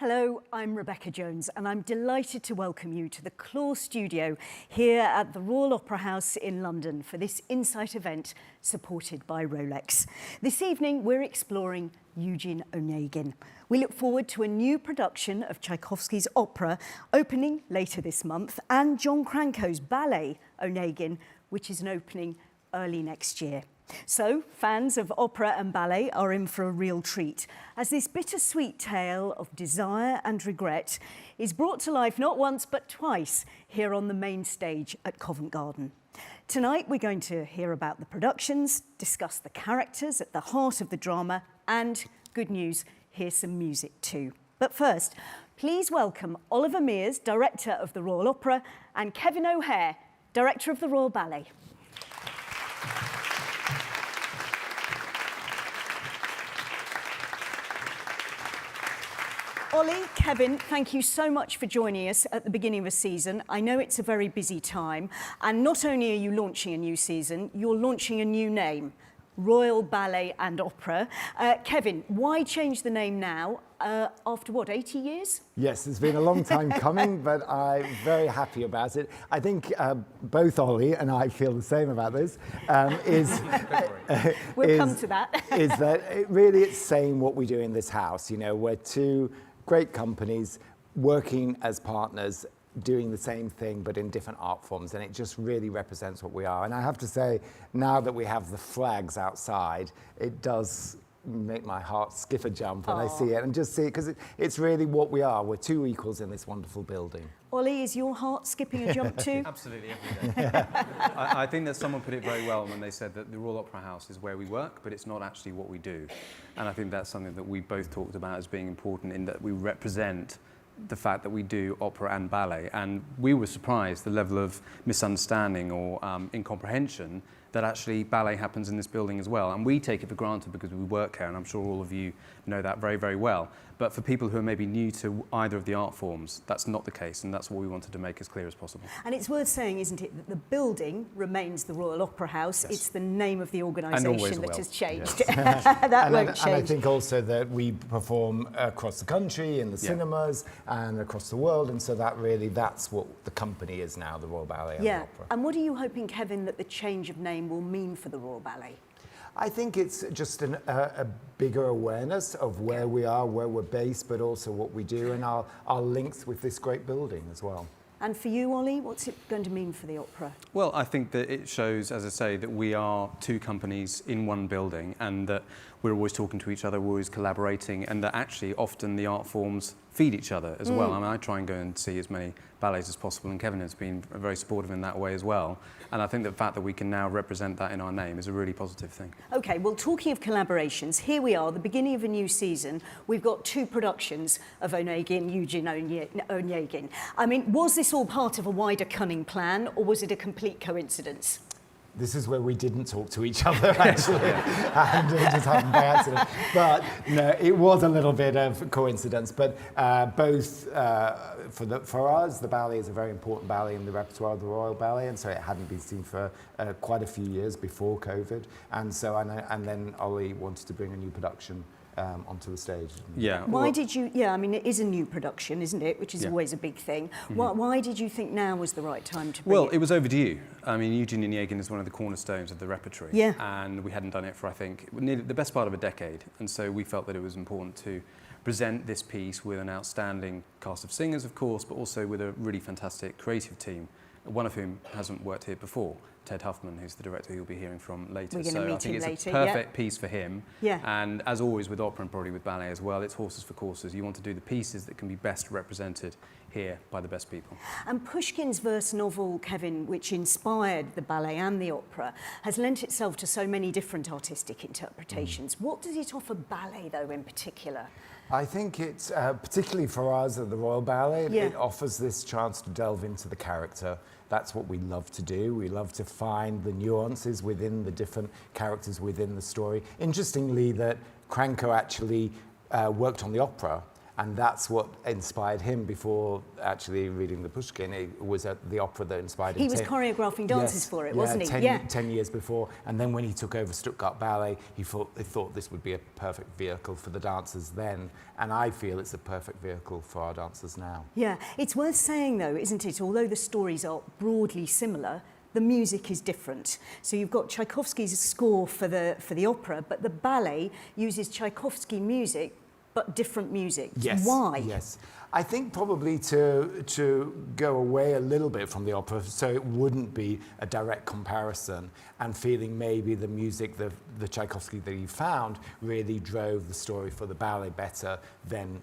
Hello, I'm Rebecca Jones and I'm delighted to welcome you to the Claw Studio here at the Royal Opera House in London for this Insight event supported by Rolex. This evening we're exploring Eugene Onegin. We look forward to a new production of Tchaikovsky's opera opening later this month and John Cranko's ballet Onegin, which is an opening early next year. So, fans of opera and ballet are in for a real treat, as this bittersweet tale of desire and regret is brought to life not once but twice here on the main stage at Covent Garden. Tonight we're going to hear about the productions, discuss the characters at the heart of the drama, and, good news, hear some music too. But first, please welcome Oliver Mears, Director of the Royal Opera, and Kevin O'Hare, Director of the Royal Ballet. Ollie, Kevin, thank you so much for joining us at the beginning of a season. I know it's a very busy time, and not only are you launching a new season, you're launching a new name, Royal Ballet and Opera. Kevin, why change the name now, after what, 80 years? Yes, it's been a long time coming, but I'm very happy about it. I think both Ollie and I feel the same about this. We'll come to that. Is that it's saying what we do in this house. You know, we're two great companies working as partners, doing the same thing but in different art forms, and it just really represents what we are. And I have to say, now that we have the flags outside, it does make my heart skip a jump when I see it, and just see it, because it's really what we are. We're two equals in this wonderful building. Ollie, is your heart skipping a jump too? Absolutely, every day. I think that someone put it very well when they said that the Royal Opera House is where we work, but it's not actually what we do. And I think that's something that we both talked about as being important, in that we represent the fact that we do opera and ballet. And we were surprised the level of misunderstanding or incomprehension that actually ballet happens in this building as well. And we take it for granted because we work here, and I'm sure all of you know that very, very well. But for people who are maybe new to either of the art forms, that's not the case, and that's what we wanted to make as clear as possible. And it's worth saying, isn't it, that the building remains the Royal Opera House. Yes. It's the name of the organisation that has changed. Yes. That won't change. And I think also that we perform across the country, in the cinemas, and across the world, and so that's what the company is now, the Royal Ballet and the Opera. And what are you hoping, Kevin, that the change of name will mean for the Royal Ballet? I think it's just a bigger awareness of where we are, where we're based, but also what we do, and our links with this great building as well. And for you, Ollie, what's it going to mean for the opera? Well, I think that it shows, as I say, that we are two companies in one building, and that we're always talking to each other, we're always collaborating, and that actually often the art forms feed each other as well. I mean, I try and go and see as many ballets as possible, and Kevin has been very supportive in that way as well. And I think the fact that we can now represent that in our name is a really positive thing. Okay, well, talking of collaborations, here we are, the beginning of a new season. We've got two productions of Onegin, Eugene Onegin. I mean, was this all part of a wider cunning plan, or was it a complete coincidence? This is where we didn't talk to each other, actually, and it just happened by accident. But no, it was a little bit of coincidence. But for us, the ballet is a very important ballet in the repertoire of the Royal Ballet, and so it hadn't been seen for quite a few years before COVID. And so, and then Ollie wanted to bring a new production onto the stage. Yeah. Why did you? Yeah, I mean, it is a new production, isn't it? Which is always a big thing. Why did you think now was the right time to bring it? Well, it was overdue. I mean, Eugene Onegin is one of the cornerstones of the repertoire. Yeah. And we hadn't done it for, I think, nearly the best part of a decade. And so we felt that it was important to present this piece with an outstanding cast of singers, of course, but also with a really fantastic creative team, one of whom hasn't worked here before, Ted Huffman, who's the director you'll be hearing from later. We're going to meet I think him it's later, a perfect piece for him. Yeah. And as always with opera, and probably with ballet as well, it's horses for courses. You want to do the pieces that can be best represented here by the best people. And Pushkin's verse novel, Kevin, which inspired the ballet and the opera, has lent itself to so many different artistic interpretations. What does it offer ballet, though, in particular? I think it's, particularly for us at the Royal Ballet, it offers this chance to delve into the character. That's what we love to do. We love to find the nuances within the different characters within the story. Interestingly, that Cranko actually worked on the opera, And that's what inspired him before actually reading the Pushkin. It was the opera that inspired him. He was choreographing dances for it, wasn't he? 10 years before. And then when he took over Stuttgart Ballet, he thought this would be a perfect vehicle for the dancers then. And I feel it's a perfect vehicle for our dancers now. Yeah, it's worth saying though, isn't it, although the stories are broadly similar, the music is different. So you've got Tchaikovsky's score for the opera, but the ballet uses Tchaikovsky music, but different music. Yes. Why? Yes. I think probably to go away a little bit from the opera, so it wouldn't be a direct comparison, and feeling maybe the music, the Tchaikovsky that he found really drove the story for the ballet better than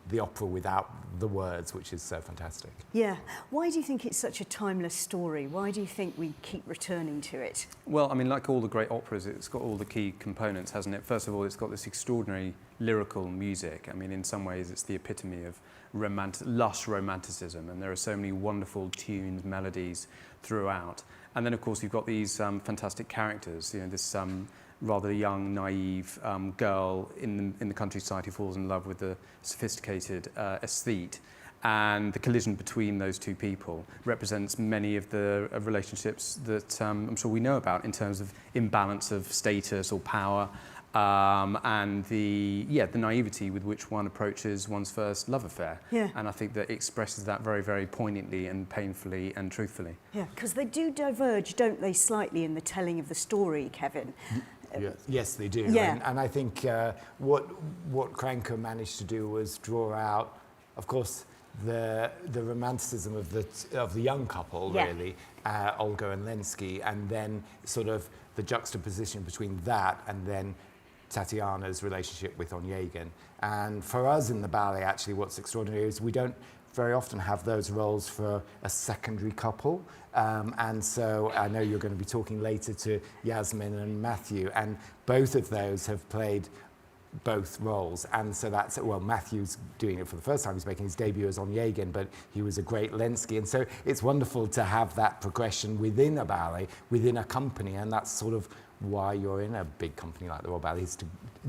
the opera without the words, which is so fantastic. Yeah. Why do you think it's such a timeless story? Why do you think we keep returning to it? Well, I mean, like all the great operas, it's got all the key components, hasn't it? First of all, it's got this extraordinary lyrical music. I mean, in some ways, it's the epitome of lush romanticism, and there are so many wonderful tunes, melodies throughout. And then, of course, you've got these fantastic characters. You know, this rather young, naive girl in the countryside who falls in love with the sophisticated aesthete. And the collision between those two people represents many of the relationships that I'm sure we know about in terms of imbalance of status or power, and the naivety with which one approaches one's first love affair. Yeah. And I think that expresses that very, very poignantly and painfully and truthfully. Yeah, because they do diverge, don't they, slightly in the telling of the story, Kevin? Yes, they do. Yeah. And I think what Kranker managed to do was draw out, of course, the romanticism of the young couple, Yeah. really, Olga and Lenski, and then sort of the juxtaposition between that and then Tatiana's relationship with Onegin. And for us in the ballet, actually, what's extraordinary is we don't very often have those roles for a secondary couple. And so I know you're going to be talking later to Yasmin and Matthew, and both of those have played both roles. And so that's, well, Matthew's doing it for the first time. He's making his debut as Onegin, but he was a great Lenski. And so it's wonderful to have that progression within a ballet, within a company, and that's sort of why you're in a big company like the Royal Ballet, is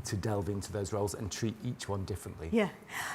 to delve into those roles and treat each one differently. Yeah.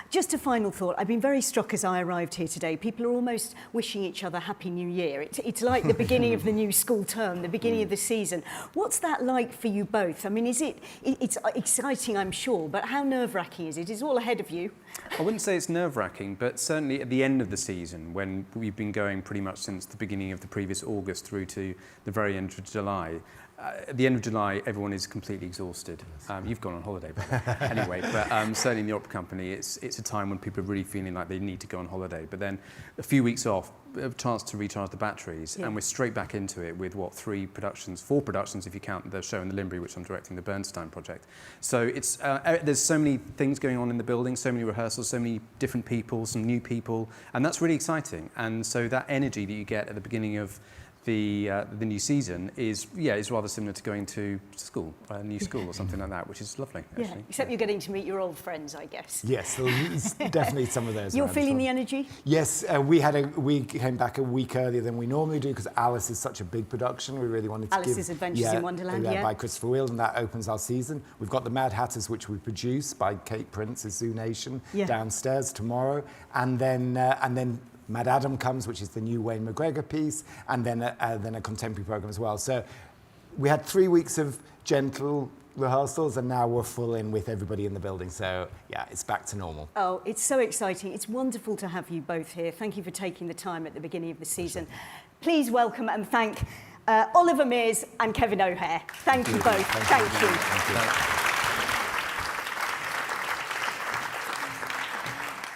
Just a final thought. I've been very struck as I arrived here today. People are almost wishing each other Happy New Year. It's like the beginning of the new school term, the beginning of the season. What's that like for you both? I mean, it's exciting, I'm sure, but how nerve-wracking is it? It's all ahead of you. I wouldn't say it's nerve-wracking, but certainly at the end of the season, when we've been going pretty much since the beginning of the previous August through to the very end of July, at the end of July, everyone is completely exhausted. You've gone on holiday, but anyway. But certainly in the opera company, it's a time when people are really feeling like they need to go on holiday. But then a few weeks off, a chance to recharge the batteries, Yeah. and we're straight back into it with what, 4 productions if you count the show in the Limbury, which I'm directing, the Bernstein project. So it's there's so many things going on in the building, so many rehearsals, so many different people, some new people, and that's really exciting. And so that energy that you get at the beginning of the new season is rather similar to going to school, a new school or something like that, which is lovely. Yeah, Actually. except you're getting to meet your old friends, I guess. Yes, there's definitely some of those. You're around as feeling well. the energy? Yes, we came back a week earlier than we normally do because Alice is such a big production. We really wanted to Alice's Adventures in Wonderland, yeah. by Christopher Wheel, and that opens our season. We've got the Mad Hatters, which we produce by Kate Prince's Zoo Nation, downstairs tomorrow, and then Mad Adam comes, which is the new Wayne McGregor piece, and then a contemporary program as well. So we had 3 weeks of gentle rehearsals, and now we're full in with everybody in the building. So yeah, it's back to normal. Oh, it's so exciting. It's wonderful to have you both here. Thank you for taking the time at the beginning of the season. Please welcome and thank Oliver Mears and Kevin O'Hare. Thank you both. Thank you.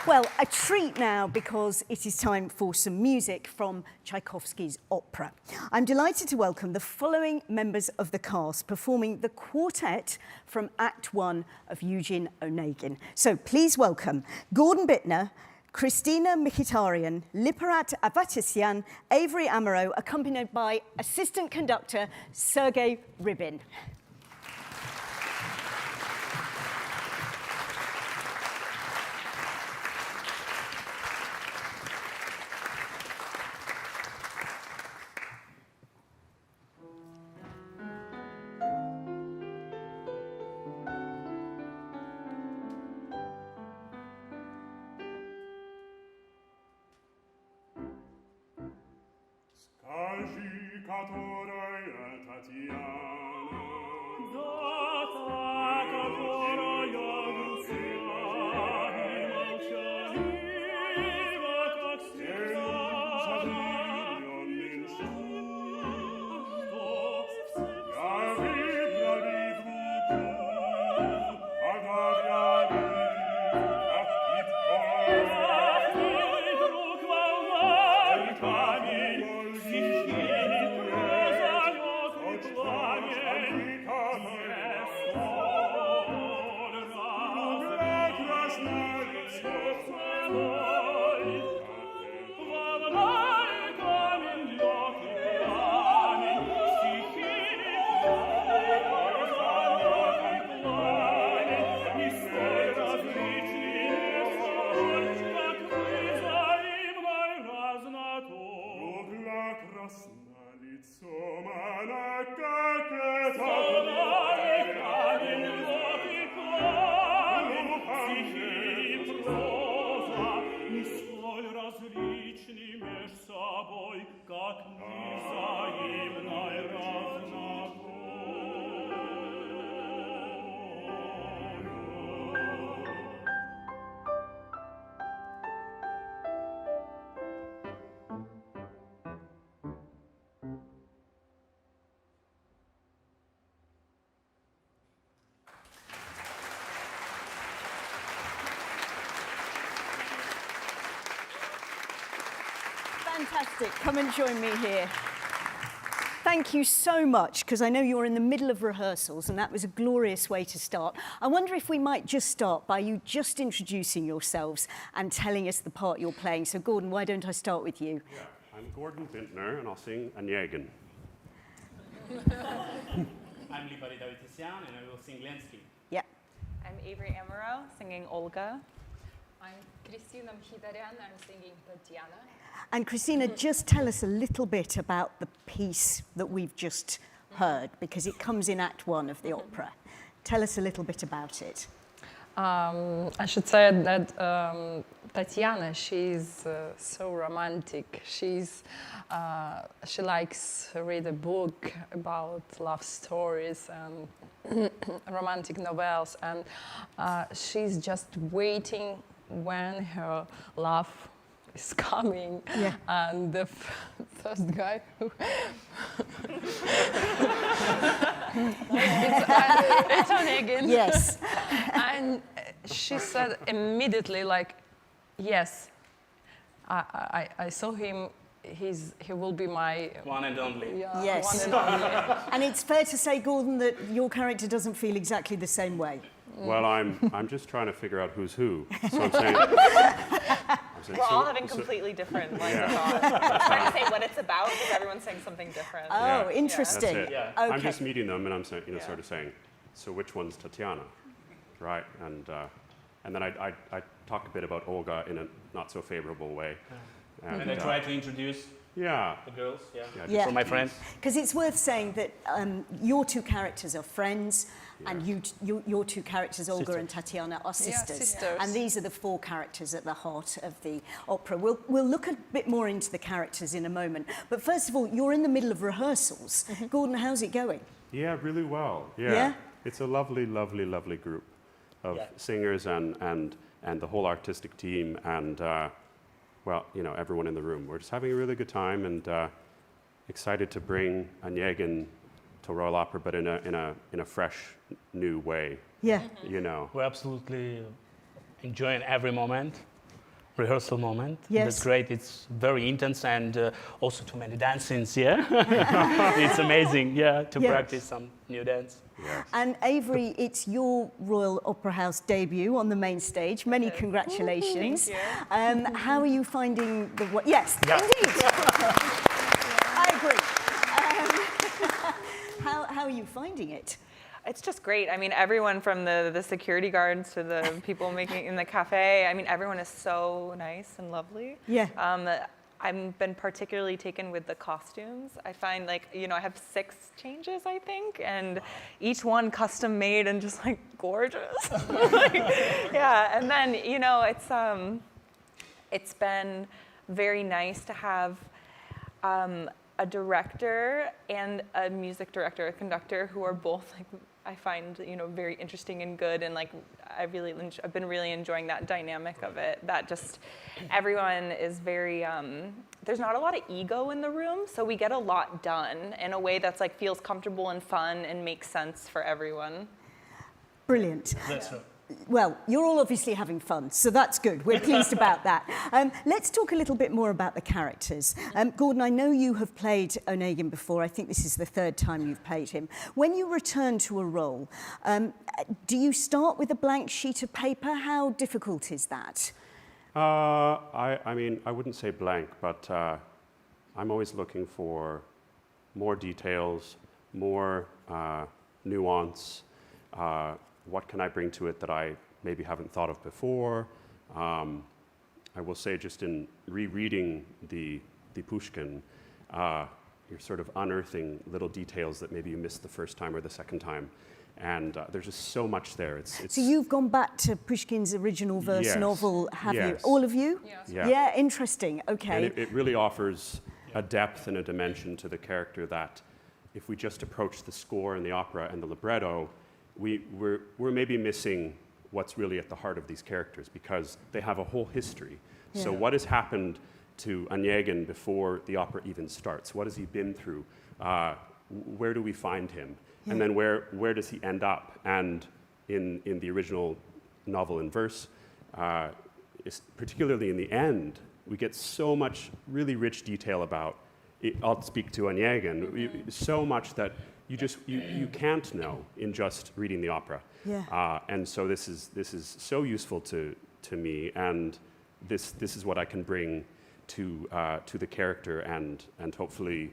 Well, a treat now because it is time for some music from Tchaikovsky's opera. I'm delighted to welcome the following members of the cast performing the Quartet from Act 1 of Eugene Onegin. So please welcome Gordon Bittner, Christina Mkhitaryan, Liparat Avatisyan, Avery Amaro, accompanied by assistant conductor Sergei Rybin. Fantastic. Come and join me here. Thank you so much, because I know you're in the middle of rehearsals, and that was a glorious way to start. I wonder if we might just start by you just introducing yourselves and telling us the part you're playing. So, Gordon, why don't I start with you? Yeah, I'm Gordon Bintner, and I'll sing Onegin. I'm Tatiana, and I will sing Lenski. Yeah. I'm Avery Amaro, singing Olga. I'm Christina Mkhidarian, I'm singing Tatiana. And Christina, just tell us a little bit about the piece that we've just heard, because it comes in Act 1 of the opera. Tell us a little bit about it. I should say that Tatiana, she's so romantic. She likes to read a book about love stories and romantic novels, and she's just waiting when her love is coming. Yeah. And the first guy who it's Onegin. Yes. And she said immediately, like, yes, I saw him. He will be my One and only. yeah, Yes. one and only. And it's fair to say, Gordon, that your character doesn't feel exactly the same way. Well, I'm just trying to figure out who's who. So I'm saying. We're all having completely different lines of thought. I'm trying to say what it's about, because everyone's saying something different. Oh, Yeah. interesting. That's it. Yeah. Okay. I'm just meeting them, and I'm saying, sort of saying, so which one's Tatiana, right? And then I talk a bit about Olga in a not so favorable way. And I try to introduce Yeah. the girls, Yeah. for my friends. Because it's worth saying that your two characters are friends, and your two characters, Olga Sisters. and Tatiana, are sisters. sisters. And these are the four characters at the heart of the opera. We'll look a bit more into the characters in a moment. But first of all, you're in the middle of rehearsals. Gordon, how's it going? Yeah, really well. Yeah. Yeah? It's a lovely, lovely, lovely group of singers and the whole artistic team and, well, everyone in the room. We're just having a really good time and excited to bring Onegin to Royal Opera, but in a fresh, new way. Yeah. We're absolutely enjoying every moment, rehearsal moment. Yes. That's great. It's very intense, and also too many dancings, It's amazing, to practice some new dance. Yes. And Avery, it's your Royal Opera House debut on the main stage. Many congratulations. Thank you. How are you finding the work? Yes, Yeah. indeed. I agree. How are you finding it? It's just great. I mean, everyone from the security guards to the people making in the cafe, I mean, everyone is so nice and lovely. Yeah. I've been particularly taken with the costumes. I find I have 6 changes, I think, and each one custom made and just gorgeous. And then, it's been very nice to have a director and a music director, a conductor, who are both like I find very interesting and good, and like I've been really enjoying that dynamic of it. That just everyone is very there's not a lot of ego in the room, so we get a lot done in a way that's like feels comfortable and fun and makes sense for everyone. Brilliant. That's right. Well, you're all obviously having fun, so that's good. We're pleased about that. Let's talk a little bit more about the characters. Gordon, I know you have played Onegin before. I think this is the third time you've played him. When you return to a role, do you start with a blank sheet of paper? How difficult is that? I mean, I wouldn't say blank, but I'm always looking for more details, more nuance. What can I bring to it that I maybe haven't thought of before? I will say, just in rereading the Pushkin, you're sort of unearthing little details that maybe you missed the first time or the second time. And there's just so much there. So you've gone back to Pushkin's original verse novel, have you? All of you? Yes. Yeah, interesting. Okay. And it really offers a depth and a dimension to the character that if we just approach the score and the opera and the libretto, we're maybe missing what's really at the heart of these characters, because they have a whole history. Yeah. So what has happened to Onegin before the opera even starts? What has he been through? Where do we find him? Yeah. And then where does he end up? And in the original novel in verse, particularly in the end, we get so much really rich detail about it. I'll speak to Onegin. So much that you can't know in just reading the opera. Yeah. And so this is so useful to me, and this is what I can bring to the character, and hopefully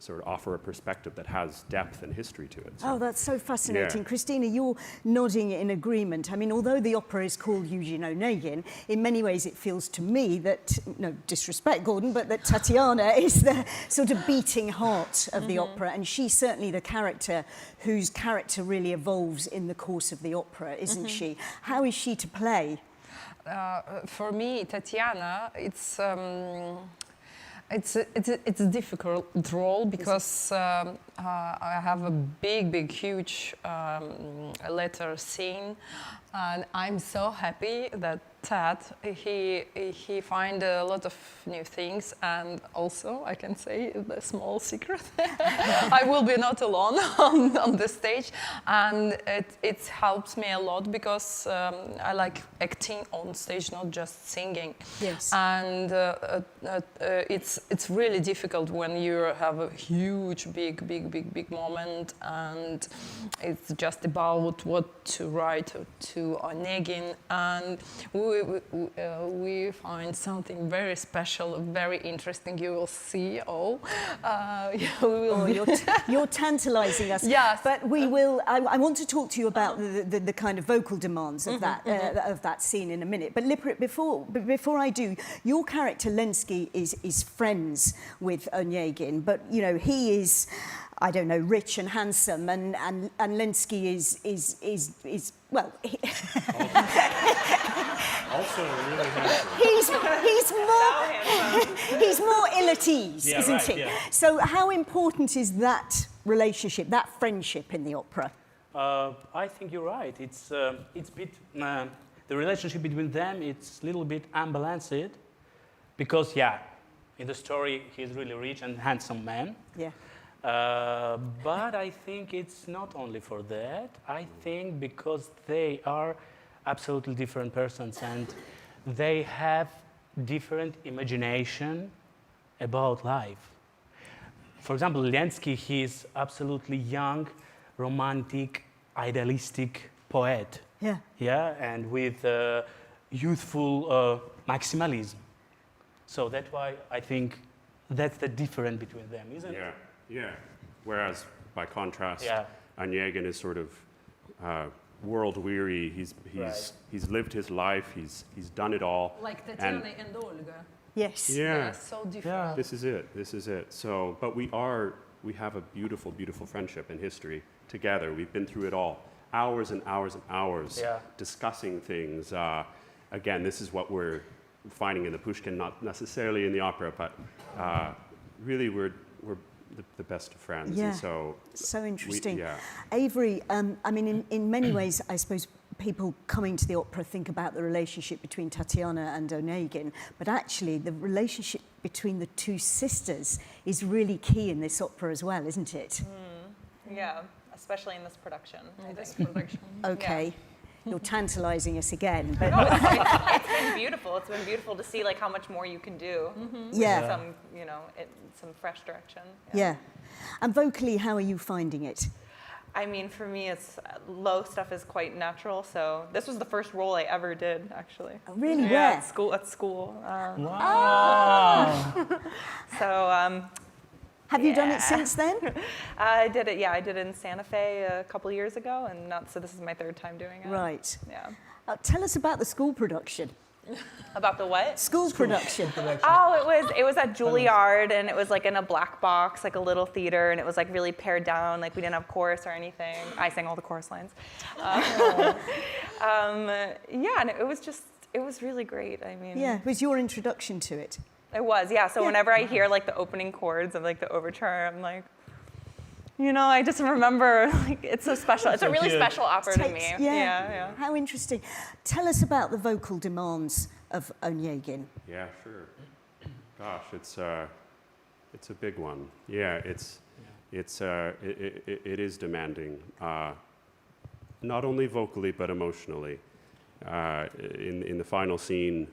sort of offer a perspective that has depth and history to it. So, oh, that's so fascinating. Yeah. Christina, you're nodding in agreement. I mean, although the opera is called Eugene Onegin, in many ways it feels to me that, no disrespect, Gordon, but that Tatiana is the sort of beating heart of the opera, and she's certainly the character whose character really evolves in the course of the opera, isn't she? How is she to play? For me, Tatiana, it's a difficult role because I have a big, huge letter scene, and I'm so happy that he find a lot of new things, and also I can say the small secret. I will be not alone on the stage, and it helps me a lot because I like acting on stage, not just singing. Yes. And it's really difficult when you have a huge, big moment, and it's just about what to write to Onegin, and we find something very special, very interesting. You will see all. You're tantalising us. Yes. But we will. I want to talk to you about the kind of vocal demands of that scene in a minute. But Liprit, before I do, your character Lenski is friends with Onegin, but he is, I don't know, rich and handsome, and Lenski is well. also really handsome. He's more ill at ease, isn't right, he? yeah. So how important is that relationship, that friendship in the opera? I think you're right. It's bit the relationship between them. It's a little bit unbalanced because in the story he's really rich and handsome man. Yeah. But I think it's not only for that. I think because they are absolutely different persons and they have different imagination about life. For example, Lenski, he's absolutely young, romantic, idealistic poet. Yeah. Yeah, and with youthful maximalism. So that's why I think that's the difference between them, isn't it? Yeah. Whereas, by contrast, Yeah. Onegin is sort of world weary. He's lived his life. He's done it all. Like Tatiana and Olga. Yes. They Yeah. are so different. This is it. So, but we have a beautiful, beautiful friendship and history together. We've been through it all. Hours and hours and hours discussing things. Again, this is what we're finding in the Pushkin, not necessarily in the opera, but really we're the best of friends. Yeah. And so Interesting. yeah. Avery, I mean, in many ways, I suppose people coming to the opera think about the relationship between Tatiana and Onegin, but actually the relationship between the two sisters is really key in this opera as well, isn't it? Yeah, especially in this production. I This think. production. Okay. You're tantalising us again, but No, it's been beautiful. It's been beautiful to see like how much more you can do. yeah, With some, some fresh direction. yeah. And vocally, how are you finding it? I mean, for me, it's low stuff is quite natural. So this was the first role I ever did, actually. Oh, really? Yeah, Where? at school. Wow. So Have you done it since then? I did it. Yeah, I did it in Santa Fe a couple years ago, and so this is my third time doing it. Right. Yeah. Tell us about the school production. About the what? School production. Oh, it was at Juilliard, and it was like in a black box, like a little theater, and it was like really pared down. Like we didn't have chorus or anything. I sang all the chorus lines. Yeah, and it was really great. I mean, Yeah, it was your introduction to it. it was. Yeah. So whenever I hear like the opening chords of like the overture, I'm like, I just remember like it's so special. It's a really special opera to me. Yeah. How interesting. Tell us about the vocal demands of Onegin. Yeah, sure. Gosh, it's a big one. Yeah, it is demanding, not only vocally but emotionally. In the final scene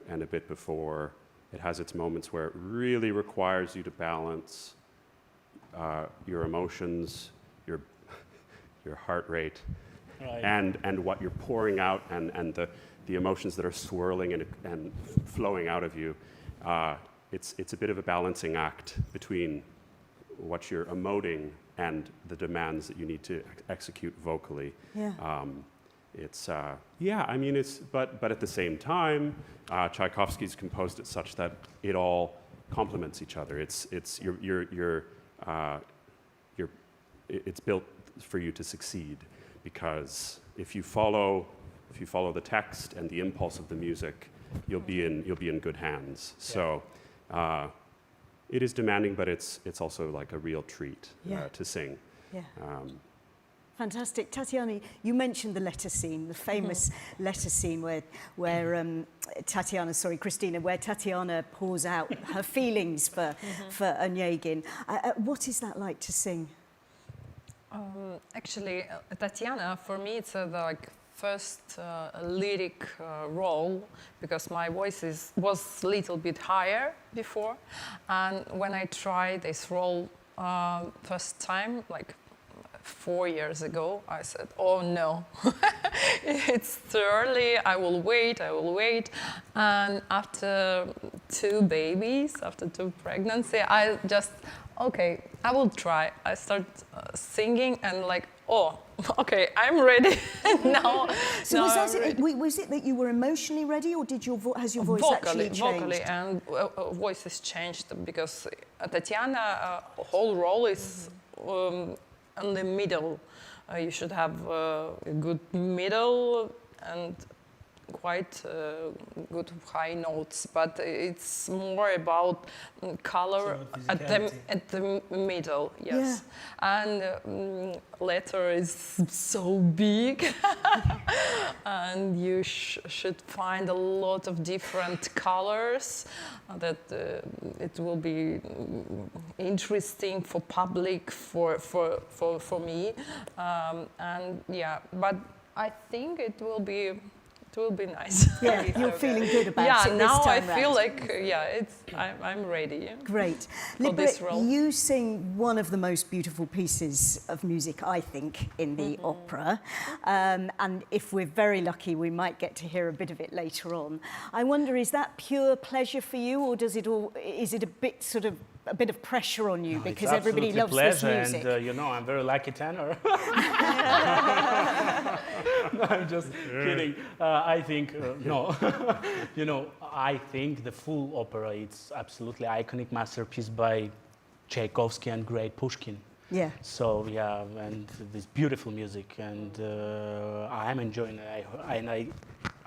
and a bit before, it has its moments where it really requires you to balance your emotions, your heart rate, Right. and what you're pouring out, and the emotions that are swirling and flowing out of you. It's a bit of a balancing act between what you're emoting and the demands that you need to execute vocally. Yeah. But at the same time, Tchaikovsky's composed it such that it all complements each other. It's built for you to succeed, because if you follow the text and the impulse of the music, you'll be in good hands. So it is demanding, but it's also like a real treat to sing. Yeah. Fantastic. Tatiana, you mentioned the letter scene, the famous letter scene where Tatiana pours out her feelings for Onegin. What is that like to sing? Actually, Tatiana, for me, it's the first lyric role, because my voice was a little bit higher before, and when I tried this role first time, like 4 years ago, I said, oh no, it's too early, I will wait. And after 2 babies, after 2 pregnancy, I just, okay, I will try. I start singing and like, oh, okay, I'm ready now. So was it that you were emotionally ready, or has your voice actually changed? Vocally, and voice has changed, because Tatiana, whole role is in the middle. You should have a good middle and quite good high notes, but it's more about color at the middle, yes. Yeah. And letter is so big, and you should find a lot of different colors that it will be interesting for public, for me, and yeah. But I think it will be nice. Yeah, you're feeling good about it this time now I round. feel like, I'm ready. Great. For this role. You sing one of the most beautiful pieces of music, I think, in the opera. And if we're very lucky, we might get to hear a bit of it later on. I wonder, is that pure pleasure for you, or is it a bit of pressure on you, because everybody loves this music? And I'm very lucky tenor. No, I'm just kidding. I think no. I think the full opera, it's absolutely iconic masterpiece by Tchaikovsky and great Pushkin. Yeah. So yeah, and this beautiful music, and I'm enjoying it.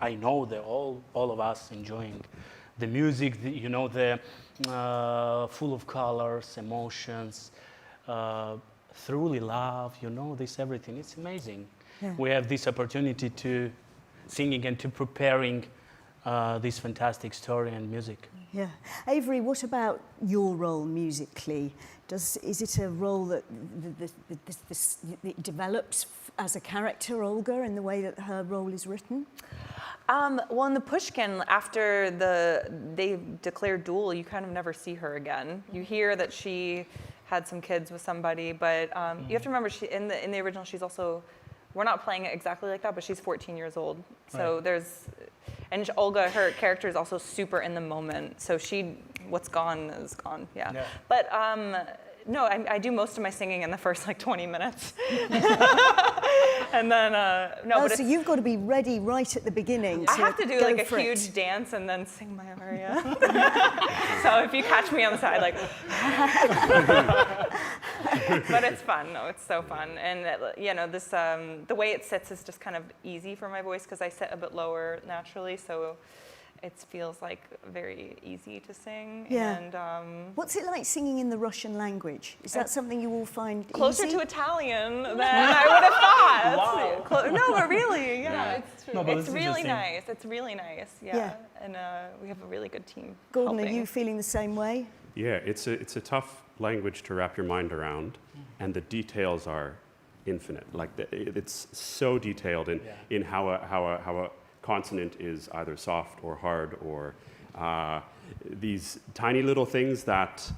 I know that all of us enjoying the music, the full of colors, emotions, truly love, this everything. It's amazing. Yeah. We have this opportunity to singing and to preparing this fantastic story and music. Yeah. Avery, what about your role musically? Is it a role that develops as a character, Olga, in the way that her role is written? Well, in the Pushkin, after they declared duel, you kind of never see her again. You hear that she had some kids with somebody, but you have to remember, in the original, she's also, we're not playing it exactly like that, but she's 14 years old. So and Olga, her character is also super in the moment. So what's gone is gone, yeah. But no, I do most of my singing in the first 20 minutes. And then, so you've got to be ready right at the beginning. I have to do a huge dance and then sing my aria. So if you catch me on the side, but it's fun. No, it's so fun. And the way it sits is just kind of easy for my voice because I sit a bit lower naturally. So it feels very easy to sing. Yeah. And what's it like singing in the Russian language? Is that something you all find closer easy? to Italian than I would have thought. Wow. No, but really, yeah. No, it's true. No, but It's really nice. It's really nice. Yeah. And we have a really good team. Gordon, helping. are you feeling the same way? Yeah, it's a tough language to wrap your mind around, and the details are infinite. It's so detailed in how a consonant is either soft or hard, or these tiny little things that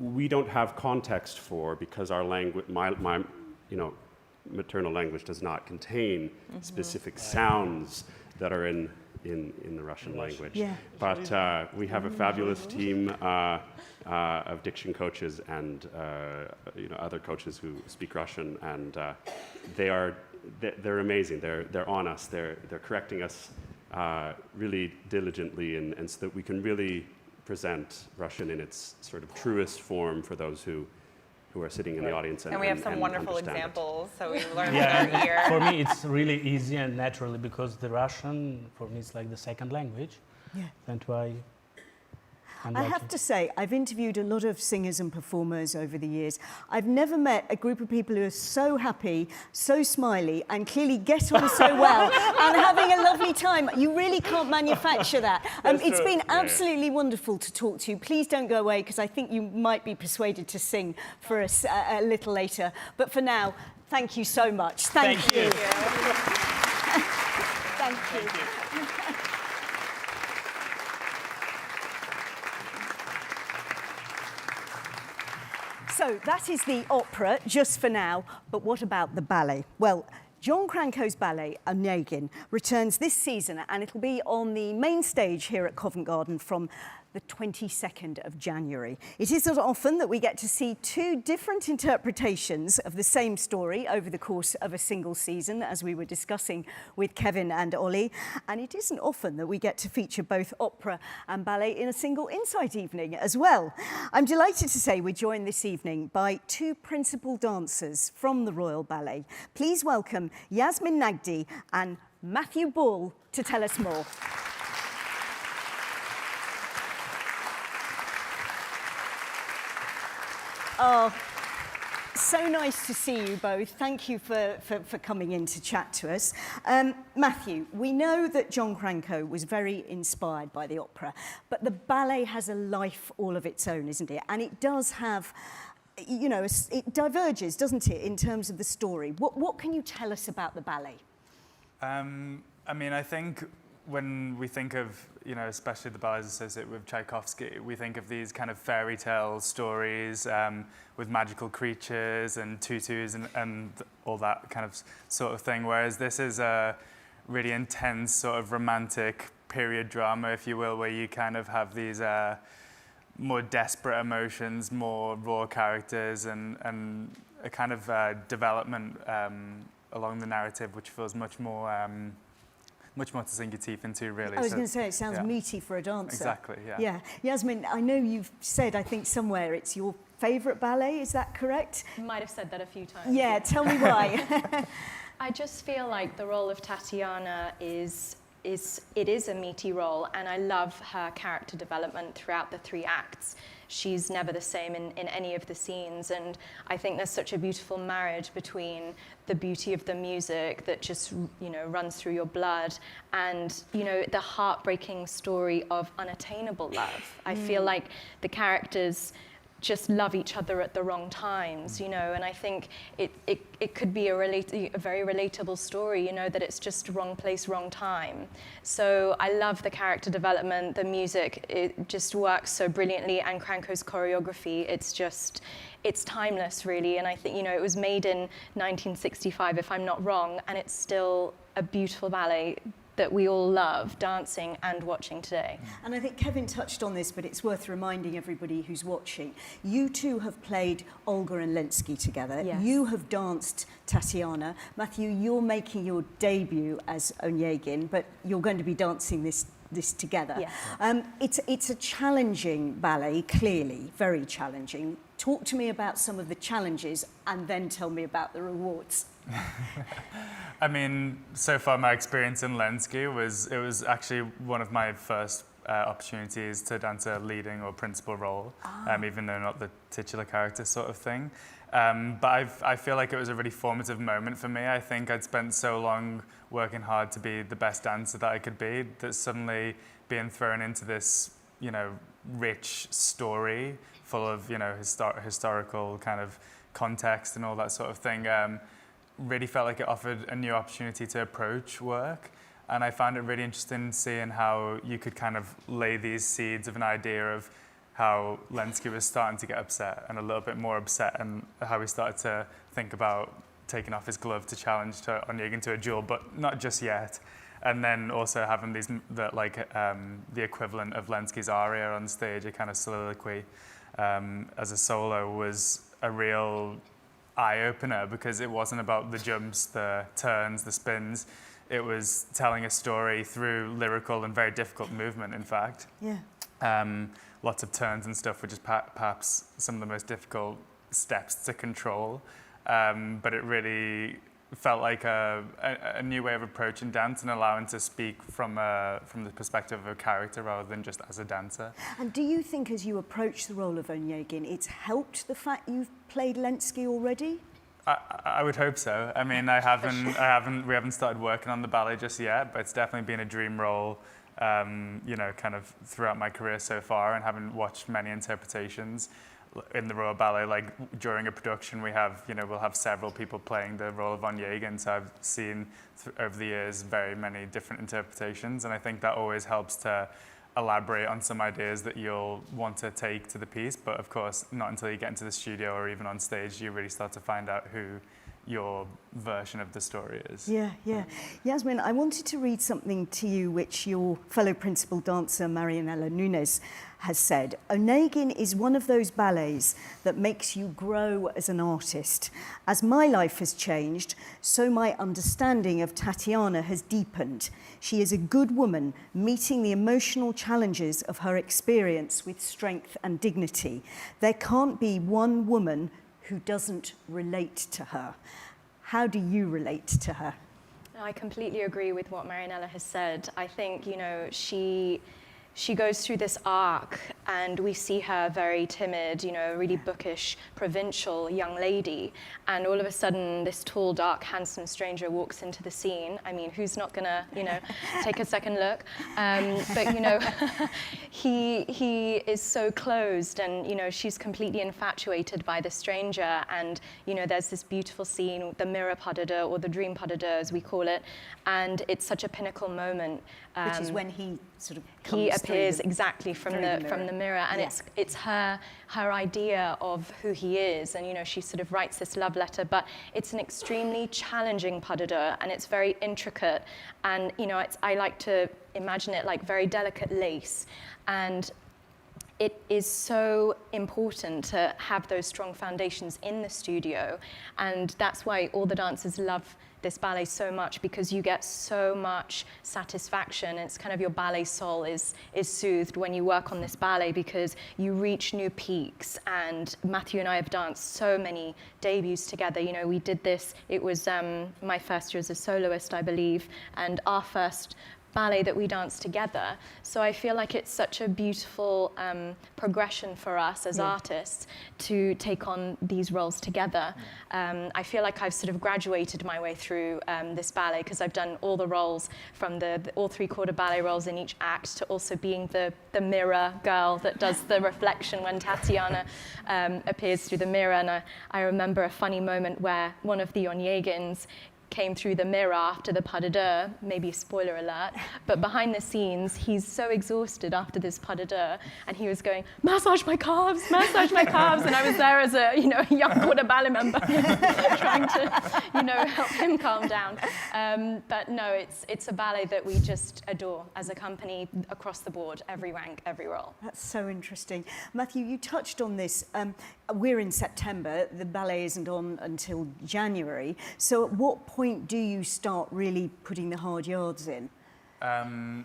we don't have context for because our language, my maternal language does not contain specific sounds that are in the Russian language. Yeah. But we have a fabulous team of diction coaches and other coaches who speak Russian, and they're amazing. They're on us. They're correcting us really diligently, and so that we can really present Russian in its sort of truest form for those who are sitting in the audience. And we have some wonderful understand it. examples, so we learn with our ear. For me, it's really easy and naturally because the Russian, for me, is like the second language. Yeah. That's why I'm I lucky. have to say, I've interviewed a lot of singers and performers over the years. I've never met a group of people who are so happy, so smiley, and clearly get on so well, and having a lovely time. You really can't manufacture that. It's been absolutely wonderful to talk to you. Please don't go away, because I think you might be persuaded to sing for us a little later. But for now, thank you so much. Thank you. Thank you. So that is the opera, just for now. But what about the ballet? Well, John Cranko's ballet, Onegin, returns this season, and it'll be on the main stage here at Covent Garden from the 22nd of January. It is not often that we get to see two different interpretations of the same story over the course of a single season, as we were discussing with Kevin and Ollie. And it isn't often that we get to feature both opera and ballet in a single Insight evening as well. I'm delighted to say we're joined this evening by two principal dancers from the Royal Ballet. Please welcome Yasmin Nagdi and Matthew Ball to tell us more. Oh, so nice to see you both. Thank you for coming in to chat to us. Matthew, we know that John Cranko was very inspired by the opera, but the ballet has a life all of its own, isn't it? And it does have, it diverges, doesn't it, in terms of the story. What can you tell us about the ballet? I think when we think of, especially the ballets associated with Tchaikovsky, we think of these kind of fairy tale stories with magical creatures and tutus and all that kind of sort of thing, whereas this is a really intense sort of romantic period drama, if you will, where you kind of have these more desperate emotions, more raw characters, and a kind of development along the narrative, which feels much more to sink your teeth into, really. I was going to say, it sounds meaty for a dancer. Exactly, yeah. Yeah. Yasmin, I know you've said, I think somewhere, it's your favourite ballet, is that correct? I might have said that a few times. Yeah, tell me why. I just feel like the role of Tatiana is it is a meaty role, and I love her character development throughout the 3 acts. She's never the same in any of the scenes, and I think there's such a beautiful marriage between the beauty of the music that just, you know, runs through your blood and, you know, the heartbreaking story of unattainable love. I feel like the characters just love each other at the wrong times, you know, and I think it could be a very relatable story, you know, that it's just wrong place, wrong time. So I love the character development, the music, it just works so brilliantly, and Cranko's choreography, it's timeless really, and I think, you know, it was made in 1965 if I'm not wrong, and it's still a beautiful ballet that we all love dancing and watching today. And I think Kevin touched on this, but it's worth reminding everybody who's watching. You two have played Olga and Lenski together. Yes. You have danced Tatiana. Matthew, you're making your debut as Onegin, but you're going to be dancing this together. Yeah. It's a challenging ballet, clearly, very challenging. Talk to me about some of the challenges and then tell me about the rewards. I mean, so far my experience in Lenski was actually one of my first opportunities to dance a leading or principal role, even though not the titular character sort of thing. But I feel like it was a really formative moment for me. I think I'd spent so long working hard to be the best dancer that I could be, that suddenly being thrown into this, you know, rich story full of, you know, historical kind of context and all that sort of thing, really felt like it offered a new opportunity to approach work. And I found it really interesting seeing how you could kind of lay these seeds of an idea of how Lenski was starting to get upset and a little bit more upset, and how he started to think about taking off his glove to challenge Onegin to a duel, but not just yet. And then also having the equivalent of Lenski's Aria on stage, a kind of soliloquy as a solo, was a real eye-opener, because it wasn't about the jumps, the turns, the spins. It was telling a story through lyrical and very difficult movement, in fact. Yeah. Lots of turns and stuff, which is perhaps some of the most difficult steps to control. But it really felt like a new way of approaching dance and allowing to speak from the perspective of a character rather than just as a dancer. And do you think, as you approach the role of Onegin, it's helped the fact you've played Lenski already? I would hope so. I mean, we haven't started working on the ballet just yet, but it's definitely been a dream role, you know, kind of throughout my career so far, and having watched many interpretations in the Royal Ballet. Like during a production, we'll have several people playing the role of Onegin. So I've seen over the years very many different interpretations, and I think that always helps to elaborate on some ideas that you'll want to take to the piece. But of course, not until you get into the studio or even on stage, you really start to find out who your version of the story is. Yeah, yeah. Yasmin, I wanted to read something to you which your fellow principal dancer, Marianela Nunes, has said. Onegin is one of those ballets that makes you grow as an artist. As my life has changed, so my understanding of Tatiana has deepened. She is a good woman, meeting the emotional challenges of her experience with strength and dignity. There can't be one woman who doesn't relate to her. How do you relate to her? I completely agree with what Marianela has said. I think, you know, she goes through this arc, and we see her very timid, you know, really bookish, provincial young lady, and all of a sudden this tall, dark, handsome stranger walks into the scene. I mean, who's not gonna, you know, take a second look? But, you know, he is so closed, and, you know, she's completely infatuated by the stranger, and, you know, there's this beautiful scene, the mirror pas de deux, or the dream pas de deux, as we call it, and it's such a pinnacle moment. Which is when he sort of he appears exactly from the mirror, and yeah. it's her idea of who he is, and, you know, she sort of writes this love letter, but it's an extremely challenging pas de deux, and it's very intricate, and, you know, I like to imagine it like very delicate lace, and it is so important to have those strong foundations in the studio, and that's why all the dancers love this ballet so much, because you get so much satisfaction. It's kind of your ballet soul is soothed when you work on this ballet, because you reach new peaks. And Matthew and I have danced so many debuts together. You know, we did this, it was my first year as a soloist, I believe, and our first ballet that we dance together. So I feel like it's such a beautiful progression for us as artists to take on these roles together. I feel like I've sort of graduated my way through this ballet because I've done all the roles from the all three-quarter ballet roles in each act to also being the mirror girl that does the reflection when Tatiana appears through the mirror. And I remember a funny moment where one of the Onegins came through the mirror after the pas de deux, maybe spoiler alert, but behind the scenes, he's so exhausted after this pas de deux, and he was going, massage my calves, and I was there as a, young quarter ballet member, trying to, help him calm down. But no, it's a ballet that we just adore as a company across the board, every rank, every role. That's so interesting. Matthew, you touched on this. We're in September, the ballet isn't on until January, so at what point do you start really putting the hard yards in?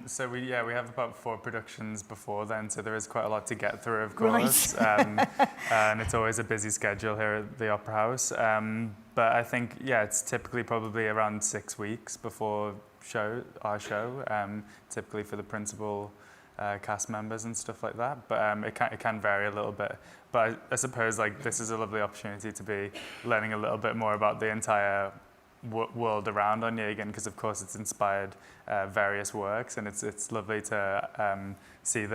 So we have about 4 productions before then, so there is quite a lot to get through, of course. Right. And it's always a busy schedule here at the Opera House. But I think, it's typically probably around 6 weeks before our show, typically for the principal cast members and stuff like that. But it can vary a little bit. But I suppose this is a lovely opportunity to be learning a little bit more about the entire world around Onegin, because of course it's inspired various works, and it's lovely to see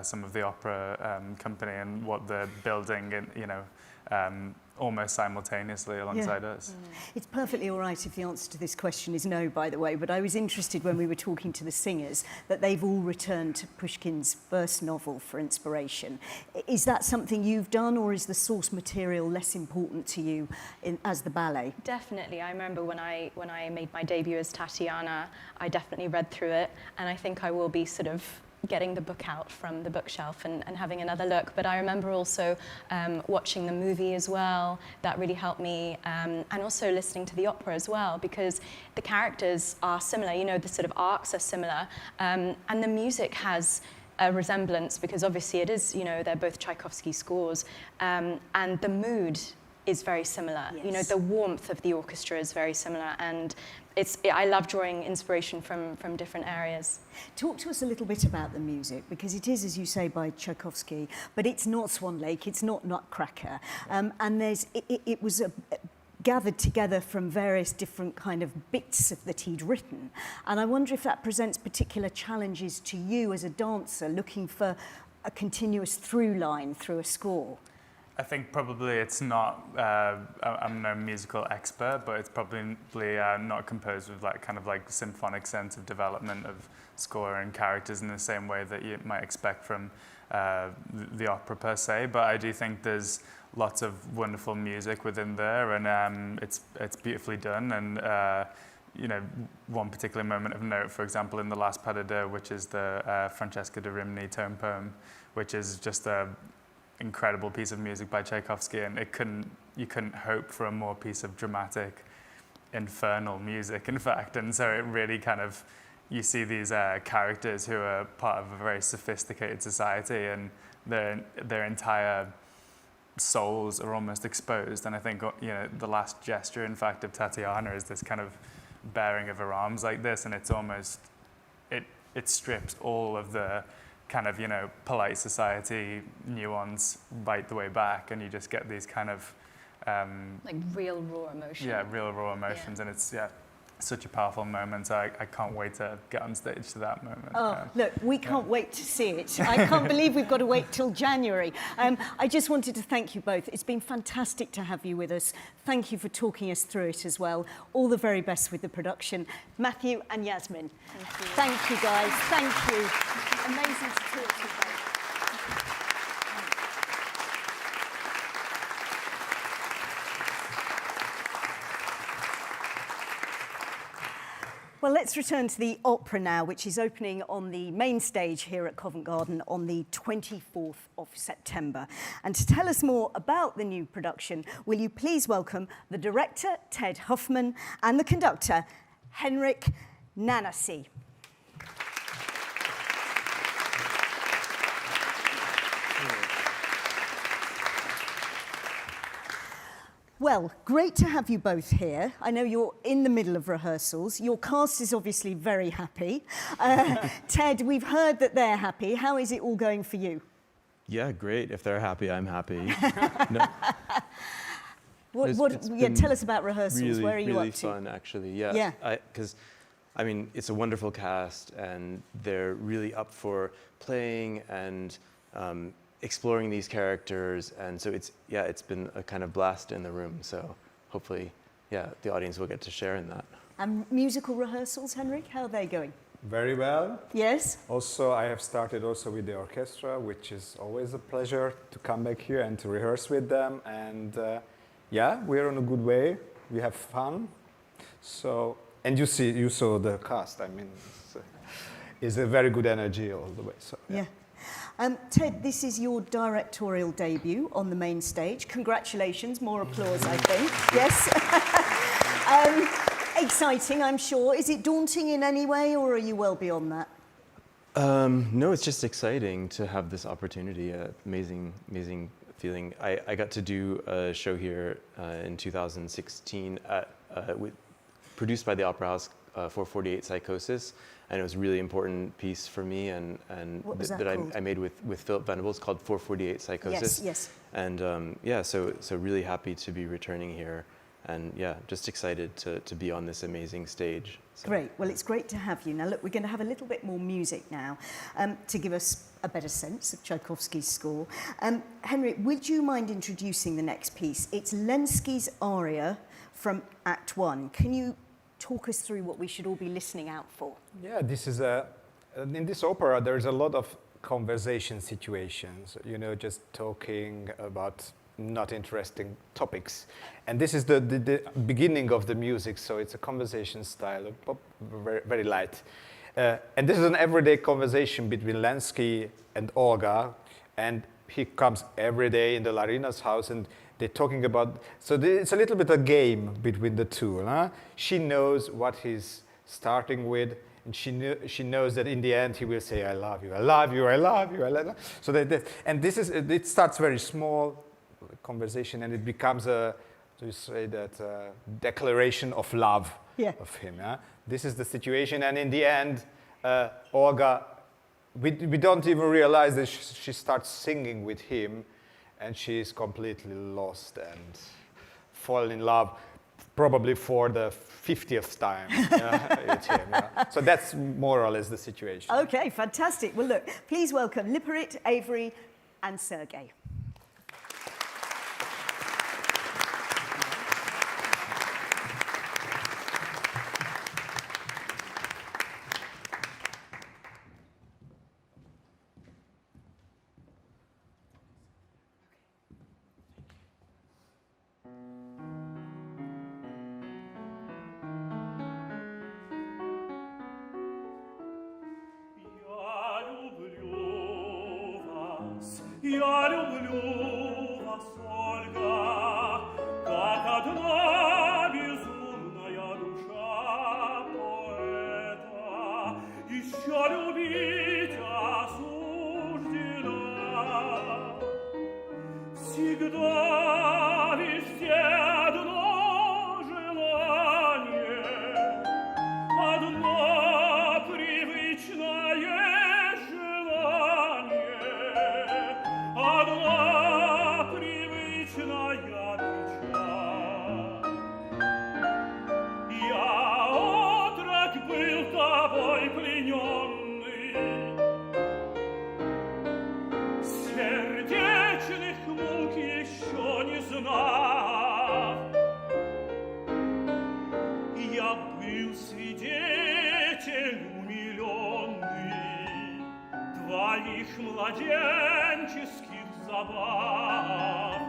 some of the opera company and what they're building, and almost simultaneously alongside us. It's perfectly all right if the answer to this question is no, by the way, but I was interested when we were talking to the singers that they've all returned to Pushkin's first novel for inspiration. Is that something you've done, or is the source material less important to you as the ballet? Definitely. I remember when I made my debut as Tatiana, I definitely read through it, and I think I will be sort of getting the book out from the bookshelf and having another look. But I remember also watching the movie as well. That really helped me. And also listening to the opera as well, because the characters are similar, the sort of arcs are similar. And the music has a resemblance, because obviously it is, they're both Tchaikovsky scores. And the mood is very similar. Yes. The warmth of the orchestra is very similar. And I love drawing inspiration from different areas. Talk to us a little bit about the music, because it is, as you say, by Tchaikovsky, but it's not Swan Lake, it's not Nutcracker, and it was gathered together from various different kind of bits that he'd written. And I wonder if that presents particular challenges to you as a dancer, looking for a continuous through line through a score. I think probably it's not, I'm no musical expert, but it's probably not composed with kind of symphonic sense of development of score and characters in the same way that you might expect from the opera per se. But I do think there's lots of wonderful music within there, and it's beautifully done. And one particular moment of note, for example, in the last pas de deux, which is the Francesca de Rimini tone poem, which is just a incredible piece of music by Tchaikovsky, and you couldn't hope for a more piece of dramatic, infernal music, in fact. And so it really kind of, you see these characters who are part of a very sophisticated society, and their entire souls are almost exposed. And I think the last gesture, in fact, of Tatiana is this kind of baring of her arms like this, and it's almost it strips all of the kind of, polite society nuance right the way back, and you just get these kind of real raw emotions. Yeah, real raw emotions, and it's such a powerful moment. So I can't wait to get on stage to that moment. Oh, look, we can't wait to see it. I can't believe we've got to wait till January. I just wanted to thank you both. It's been fantastic to have you with us. Thank you for talking us through it as well. All the very best with the production. Matthew and Yasmin. Thank you, guys. Thank you. Amazing to talk to you both. Well, let's return to the opera now, which is opening on the main stage here at Covent Garden on the 24th of September. And to tell us more about the new production, will you please welcome the director, Ted Huffman, and the conductor, Henrik Nanasi. Well, great to have you both here. I know you're in the middle of rehearsals. Your cast is obviously very happy. Ted, we've heard that they're happy. How is it all going for you? Yeah, great. If they're happy, I'm happy. No. Tell us about rehearsals. Really, Where are you really up to? fun, actually. Yeah. Yeah. Because, I mean, it's a wonderful cast, and they're really up for playing and exploring these characters, and so it's been a kind of blast in the room. So hopefully, the audience will get to share in that. And musical rehearsals, Henrik, how are they going? Very well. Yes. Also, I have started also with the orchestra, which is always a pleasure to come back here and to rehearse with them. And we're on a good way. We have fun. So, and you saw the cast. I mean, it's a very good energy all the way. So yeah. Ted, this is your directorial debut on the main stage. Congratulations, more applause, I think. Yes. Exciting, I'm sure. Is it daunting in any way, or are you well beyond that? No, it's just exciting to have this opportunity. Amazing feeling. I got to do a show here in 2016 produced by the Opera House, 448 Psychosis. And it was a really important piece for me, and that I made with Philip Venables, called 448 Psychosis. Yes. And so really happy to be returning here, and just excited to be on this amazing stage. So. Great. Well, it's great to have you. Now, look, we're going to have a little bit more music now to give us a better sense of Tchaikovsky's score. Henrik, would you mind introducing the next piece? It's Lenski's Aria from Act 1. Can you talk us through what we should all be listening out for? Yeah, this is in this opera, there's a lot of conversation situations, just talking about not interesting topics. And this is the beginning of the music, so it's a conversation style, very, very light. And this is an everyday conversation between Lenski and Olga, and he comes every day in the Larina's house, and they're talking about, so it's a little bit a game between the two. Huh? She knows what he's starting with, and she knows that in the end he will say, I love you, I love you, I love you, I love you. So it starts very small conversation, and it becomes declaration of love of him. Huh? This is the situation, and in the end, Olga, we don't even realize that she starts singing with him, and she is completely lost and fall in love, probably for the 50th time with him. Yeah. So that's more or less the situation. Okay, fantastic. Well, look, please welcome Liparit, Avery, and Sergei. Я люблю вас, Ольга, как одна безумная душа поэта. Еще любить осуждена. Всегда везде одно желание, одно привычное желание. Одна привычная печаль. Я, отрок, был тобой плененный, сердечных мук еще не знал. Я был свидетель умиленный твоих младенческих забав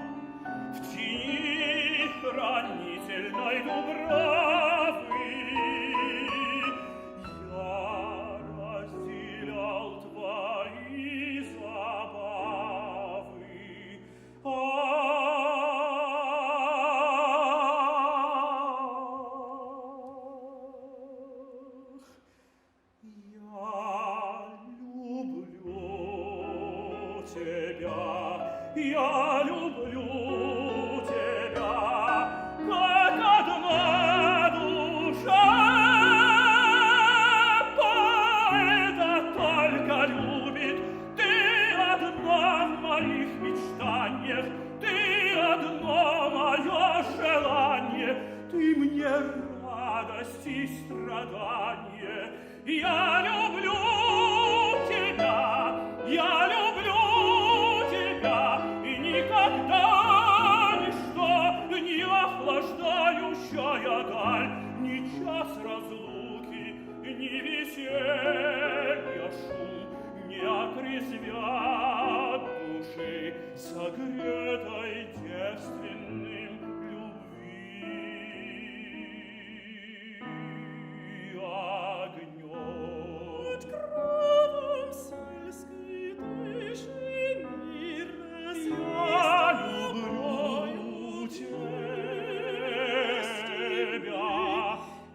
в тени хранительной дубравы. Я разделял твои забавы. Я люблю тебя, и мне радость и страдание. Я люблю тебя, я люблю тебя, и никогда ничто не охлаждающая даль, ни час разлуки, ни веселья шум не отрезвят души, согретой девственным любви огнем. Под кровом сельской дыши мир я люблю тебя.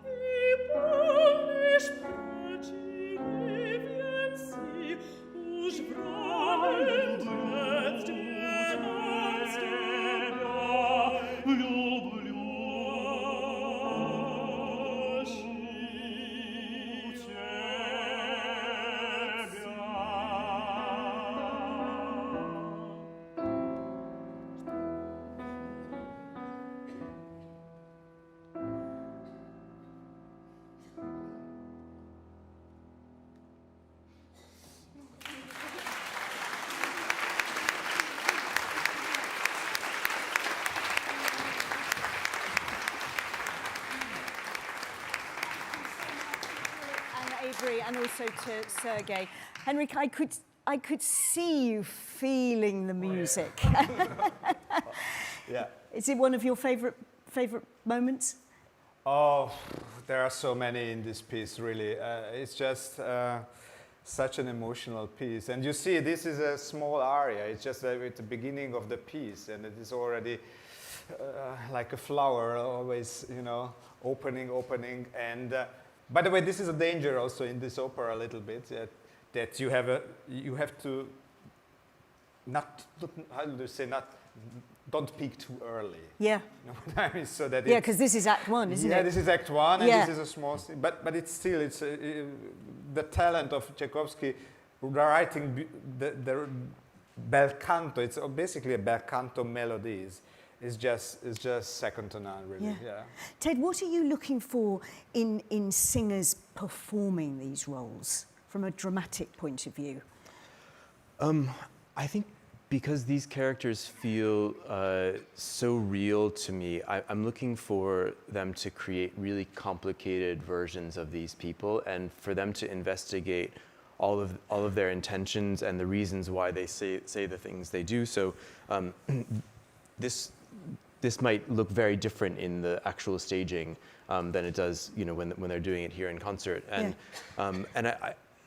И помнишь прочие венцы, уж враг детстве нас тебя люблю Avery and also to Sergei. Henrik, I could see you feeling the music. Yeah. Is it one of your favorite moments? Oh, there are so many in this piece, really. It's just such an emotional piece. And you see, this is a small aria. It's just at the beginning of the piece, and it is already like a flower, always, you know, opening. And by the way, this is a danger also in this opera a little bit, that you have to not, how do you say, don't peak too early. Yeah. You know what I mean? So that yeah, because this is Act 1, isn't it? Yeah, this is Act 1, and yeah. this is a small scene. But it's still, the talent of Tchaikovsky writing the bel canto. It's basically a bel canto melodies. Is just second to none, really. Yeah. Ted, what are you looking for in singers performing these roles from a dramatic point of view? I think because these characters feel so real to me, I'm looking for them to create really complicated versions of these people, and for them to investigate all of their intentions and the reasons why they say the things they do. So this might look very different in the actual staging than it does, you know, when they're doing it here in concert. And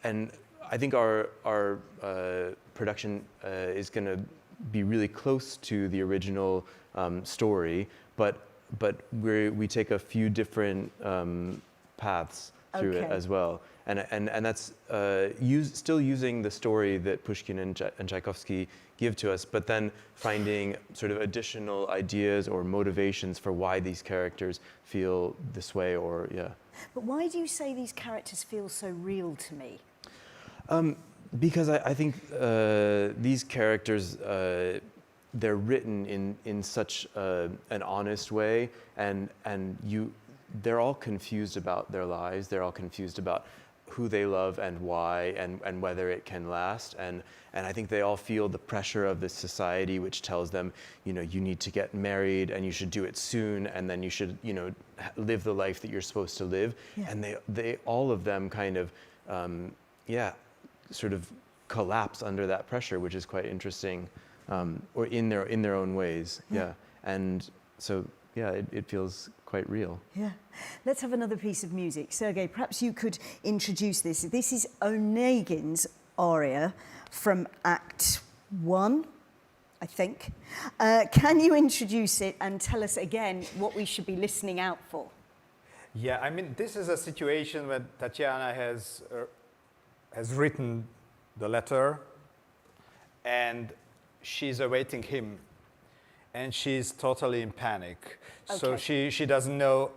and I think our production is going to be really close to the original story, but we take a few different paths through it as well. And that's still using the story that Pushkin and Tchaikovsky give to us, but then finding sort of additional ideas or motivations for why these characters feel this way, or But why do you say these characters feel so real to me? Because I think these characters, they're written in such an honest way, and they're all confused about their lives. They're all confused about who they love and why, and whether it can last. And I think they all feel the pressure of this society, which tells them, you know, you need to get married and you should do it soon, and then you should, you know, live the life that you're supposed to live. Yeah. And they all of them kind of, sort of collapse under that pressure, which is quite interesting, or in their own ways. Yeah. And so, it feels quite real. Yeah. Let's have another piece of music. Sergei, perhaps you could introduce this. This is Onegin's Aria from Act 1, I think. Can you introduce it and tell us again what we should be listening out for? Yeah, I mean, this is a situation where Tatiana has written the letter, and she's awaiting him, and she's totally in panic. Okay. So she doesn't know.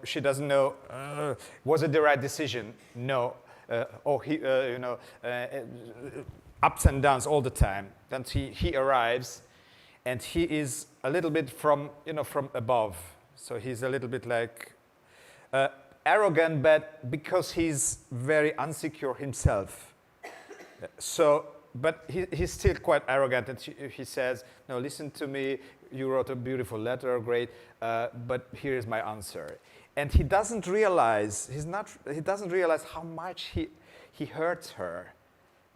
Was it the right decision? No. Ups and downs all the time. Then he arrives, and he is a little bit from above. So he's a little bit like Arrogant, but because he's very insecure himself. But he's still quite arrogant, and he says, "No, listen to me. You wrote a beautiful letter, great, but here is my answer." And he doesn't realize how much he hurts her,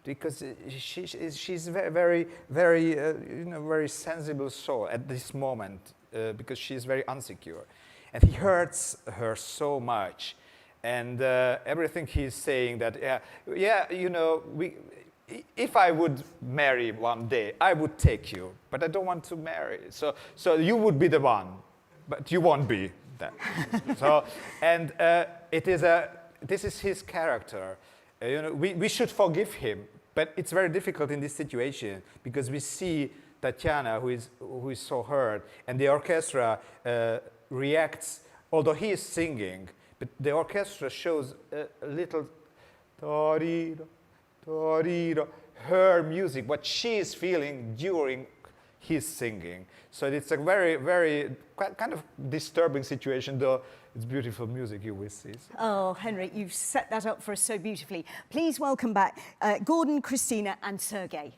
because she's very, very, very sensible soul at this moment, because she's very insecure, and he hurts her so much, and everything he's saying that if I would marry one day, I would take you, but I don't want to marry. So you would be the one, but you won't be that. This is his character. We should forgive him, but it's very difficult in this situation because we see Tatiana, who is so hurt, and the orchestra reacts. Although he is singing, but the orchestra shows a little her music, what she is feeling during his singing. So it's a very, very kind of disturbing situation, though it's beautiful music you will see. Oh, Henrik, you've set that up for us so beautifully. Please welcome back Gordon, Christina and Sergei.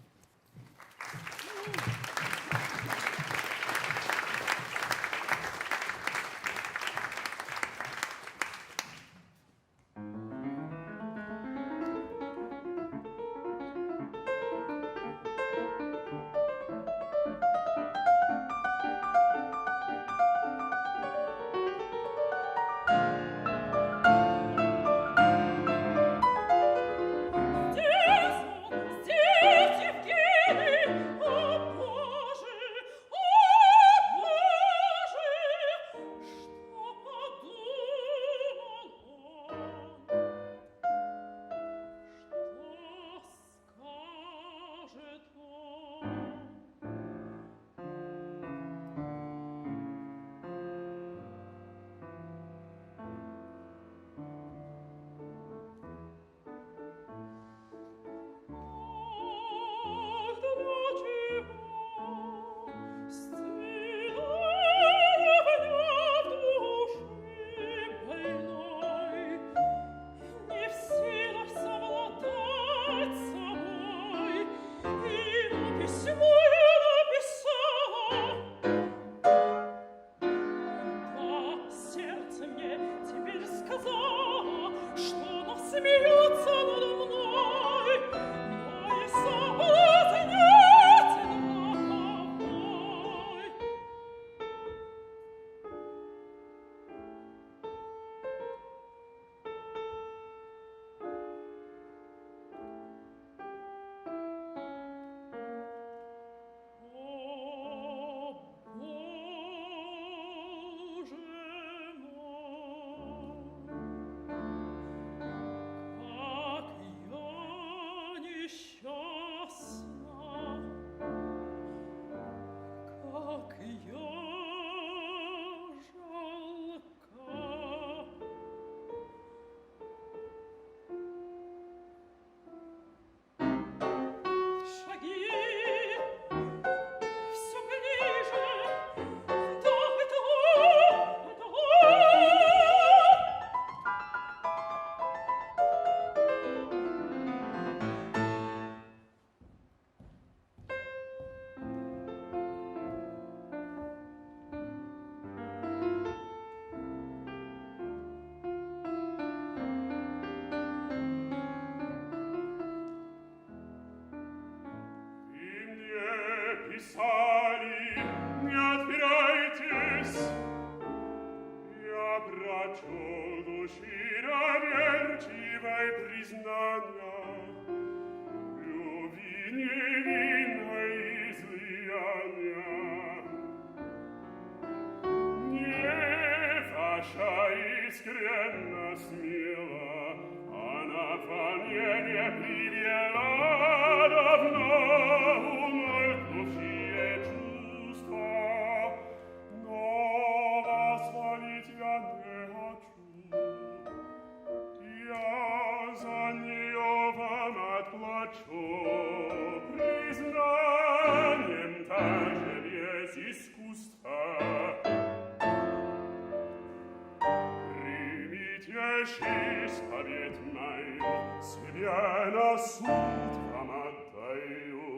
Scebiet mein, se bien assut amateo.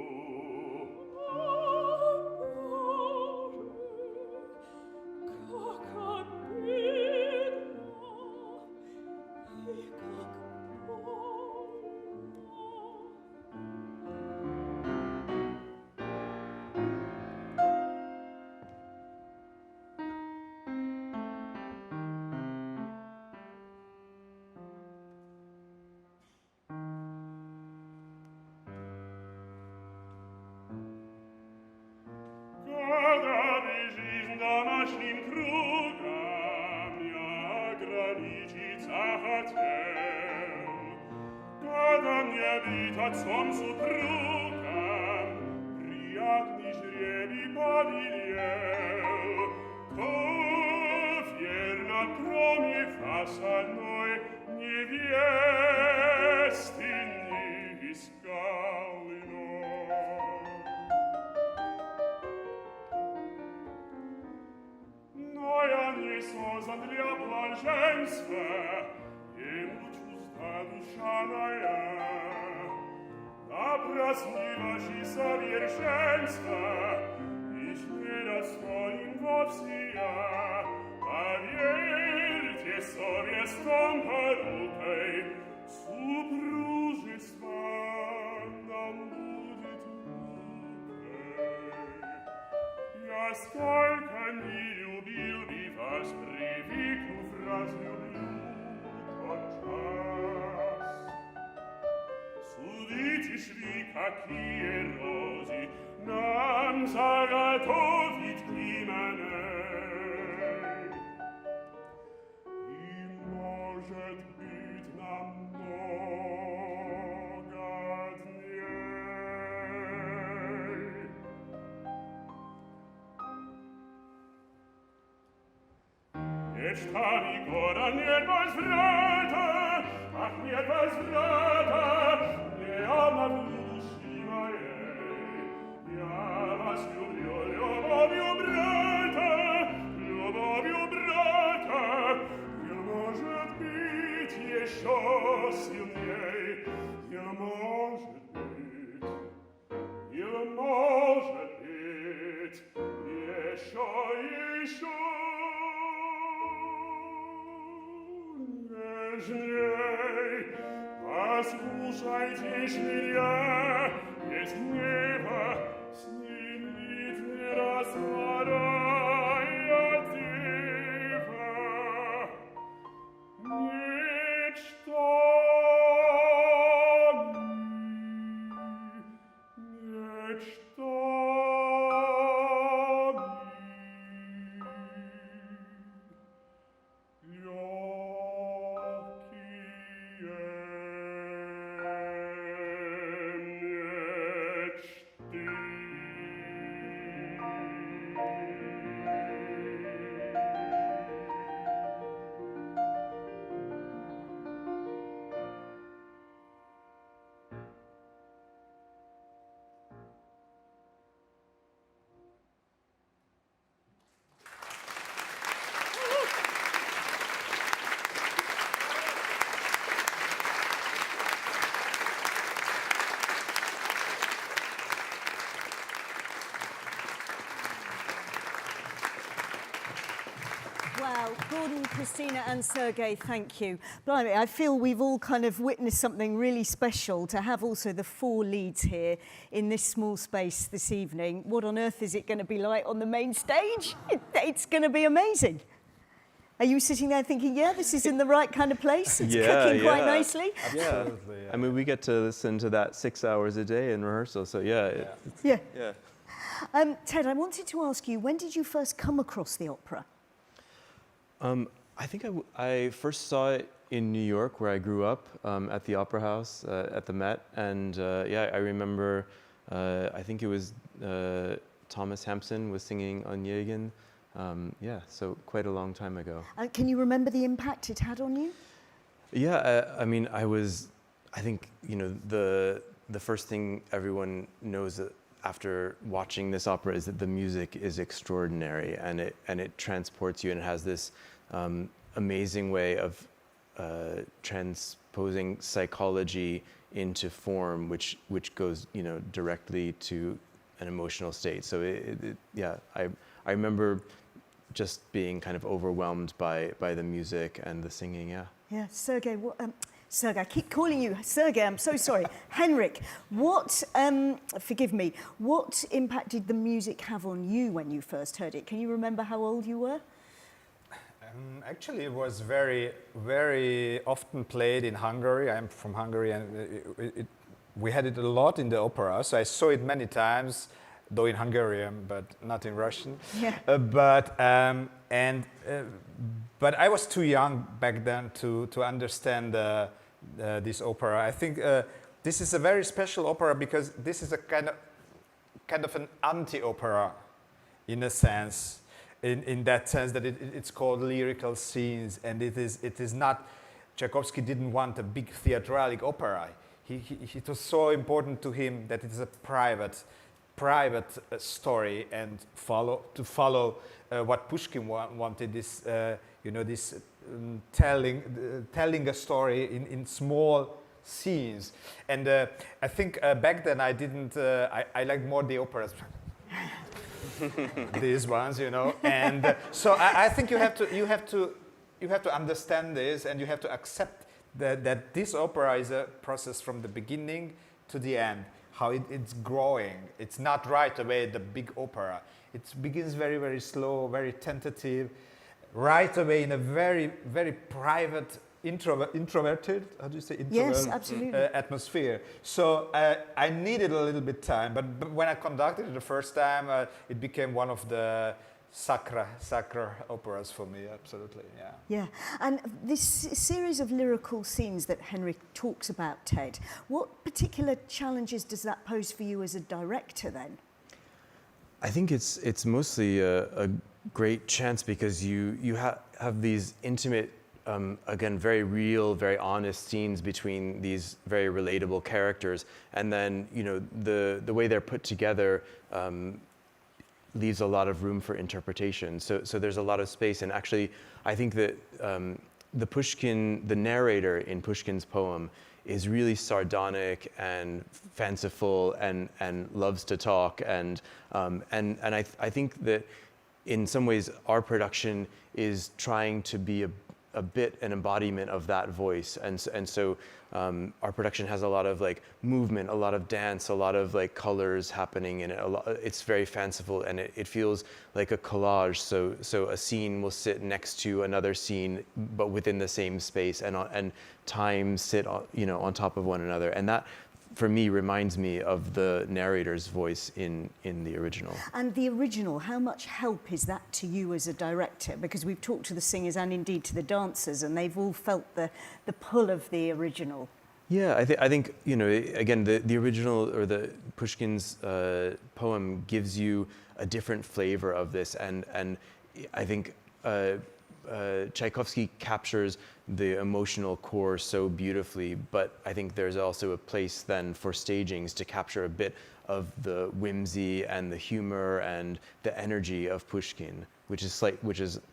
Zum Suprugam, riagnis revi paviliel, covierna promi fasa noi, ni viesti nihis Gallino. Noi agnis osam для блаженства, emutus da dushanaia, Образнившийся вершенства, ich не достоин вовсия, поверьте совестом порукой, супружество нам будет мукой. Я сколько не любил и вас, привыкнув, разлюблю тот час. Судите ж вы, какие розы нам заготовить Гименей. И, может быть, намного дней. Нечто ли года нет возврата, ах, нет возврата, я люблю души моей, я вас люблю, любовью брата, и, может быть, еще сильней, и, может быть, еще нежней. Послушайте ж меня, есть небо, снимит неразмарая дева. Нечто Wow, Gordon, Christina and Sergei, thank you. Blimey, I feel we've all kind of witnessed something really special to have also the four leads here in this small space this evening. What on earth is it going to be like on the main stage? It's going to be amazing. Are you sitting there thinking, yeah, this is in the right kind of place? It's cooking quite nicely? Absolutely. Yeah. I mean, we get to listen to that 6 hours a day in rehearsal, so yeah. Yeah. Ted, I wanted to ask you, when did you first come across the opera? I think I first saw it in New York, where I grew up, at the Opera House, at the Met. And yeah, I remember, I think it was Thomas Hampson was singing Onegin. Yeah, so quite a long time ago. Can you remember the impact it had on you? Yeah, I mean, I think, you know, the first thing everyone knows after watching this opera is that the music is extraordinary, and it transports you, and it has this amazing way of transposing psychology into form, which goes, you know, directly to an emotional state. So yeah, I remember just being kind of overwhelmed by the music and the singing. Yeah. Yeah, Sergei. Sergei, I keep calling you Sergei. I'm so sorry. Henrik, what? Forgive me. What impact did the music have on you when you first heard it? Can you remember how old you were? Actually, it was very, very often played in Hungary. I'm from Hungary, and we had it a lot in the opera. So I saw it many times, though in Hungarian, but not in Russian. Yeah. But I was too young back then to understand this opera. I think this is a very special opera because this is a kind of an anti-opera, in a sense. In that sense that it's called lyrical scenes, and it is not. Tchaikovsky didn't want a big theatralic opera. It was so important to him that it is a private story, and to follow what Pushkin wanted, this this telling a story in small scenes. And I think back then I didn't. I liked more the operas. These ones, you know, and so I think you have to understand this, and you have to accept that this opera is a process from the beginning to the end. How it's growing. It's not right away the big opera. It begins very, very slow, very tentative, right away in a very, very private, introverted, how do you say? Yes, absolutely. Atmosphere. So I needed a little bit time, but when I conducted it the first time, it became one of the sacra operas for me, absolutely, yeah. Yeah, and this series of lyrical scenes that Henrik talks about, Ted, what particular challenges does that pose for you as a director then? I think it's mostly a great chance because you have these intimate, again, very real, very honest scenes between these very relatable characters, and then, you know, the way they're put together leaves a lot of room for interpretation. So there's a lot of space, and actually, I think that the narrator in Pushkin's poem is really sardonic and fanciful and loves to talk, and I think that in some ways our production is trying to be a bit an embodiment of that voice, and so our production has a lot of like movement, a lot of dance, a lot of like colors happening in it. It's very fanciful, and it feels like a collage. So a scene will sit next to another scene, but within the same space, and time sit on top of one another, and that, for me, reminds me of the narrator's voice in the original. And the original, how much help is that to you as a director? Because we've talked to the singers and indeed to the dancers, and they've all felt the pull of the original. Yeah, I think, you know, again, the original, or the Pushkin's poem gives you a different flavor of this, and I think Tchaikovsky captures the emotional core so beautifully, but I think there's also a place then for stagings to capture a bit of the whimsy and the humor and the energy of Pushkin, which is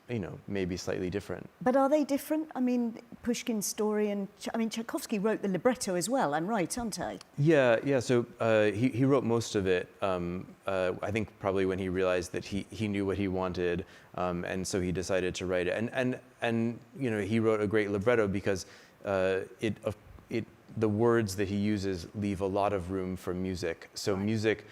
you know, maybe slightly different. But are they different? I mean, Pushkin's story, and Tchaikovsky wrote the libretto as well. I'm right, aren't I? Yeah. So he wrote most of it. I think probably when he realized that he knew what he wanted, and so he decided to write it. And you know, he wrote a great libretto because the words that he uses leave a lot of room for music. So music,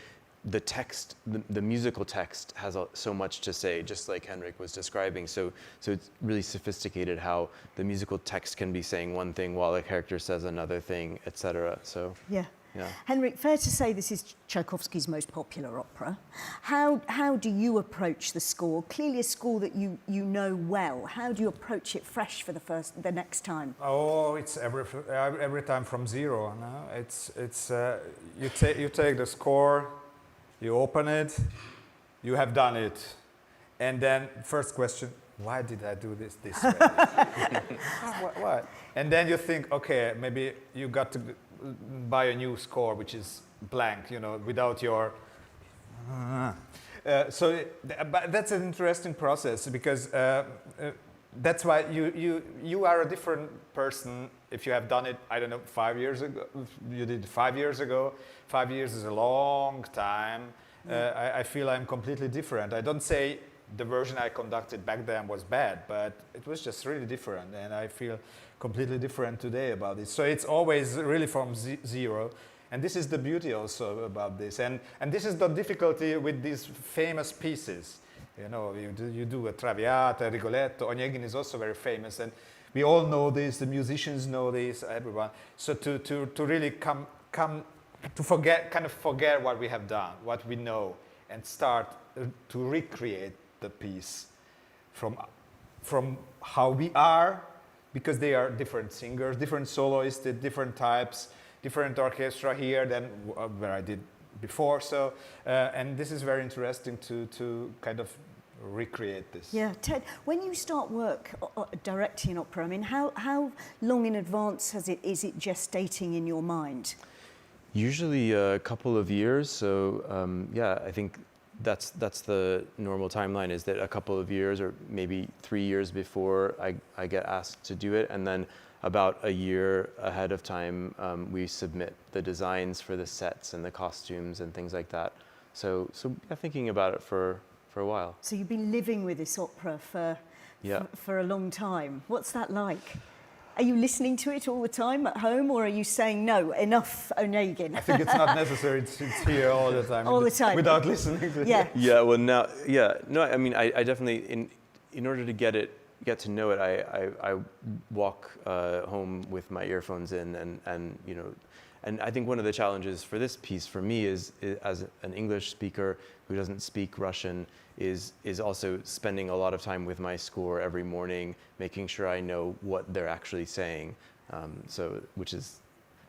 the text, the musical text has so much to say, just like Henrik was describing. So it's really sophisticated how the musical text can be saying one thing while a character says another thing, etc. So yeah. Henrik, fair to say this is Tchaikovsky's most popular opera. How do you approach the score? Clearly a score that you know well. How do you approach it fresh for the next time? Oh, it's every time from zero. No? It's you take the score, you open it, you have done it, and then first question: why did I do this way? What? And then you think, okay, maybe you got to buy a new score which is blank, you know, without your. But that's an interesting process because that's why you are a different person if you have done it, I don't know, 5 years ago. You did 5 years ago. 5 years is a long time. I feel I'm completely different. I don't say the version I conducted back then was bad, but it was just really different, and I feel completely different today about it. So it's always really from zero, and this is the beauty also about this, and this is the difficulty with these famous pieces. You know, you do a Traviata, Rigoletto. Onegin is also very famous, and we all know this. The musicians know this. Everyone. So to really come to forget what we have done, what we know, and start to recreate the piece from how we are, because they are different singers, different soloists, different types, different orchestra here than where I did before. So and this is very interesting to kind of recreate this. Yeah, Ted, when you start work directing opera, I mean, how long in advance is it gestating in your mind? Usually a couple of years. So yeah, I think that's the normal timeline, is that a couple of years or maybe 3 years before I get asked to do it, and then about a year ahead of time we submit the designs for the sets and the costumes and things like that. So yeah, thinking about it for a while. So you've been living with this opera for a long time. What's that like? Are you listening to it all the time at home, or are you saying, no, enough Onegin? I think it's not necessary to hear all the time. All the time. Without listening to it. Yeah. Yeah, well now, yeah. No, I mean, I definitely, in order to get to know it, I walk home with my earphones in, and you know, and I think one of the challenges for this piece for me is as an English speaker who doesn't speak Russian, is also spending a lot of time with my score every morning, making sure I know what they're actually saying. So, which is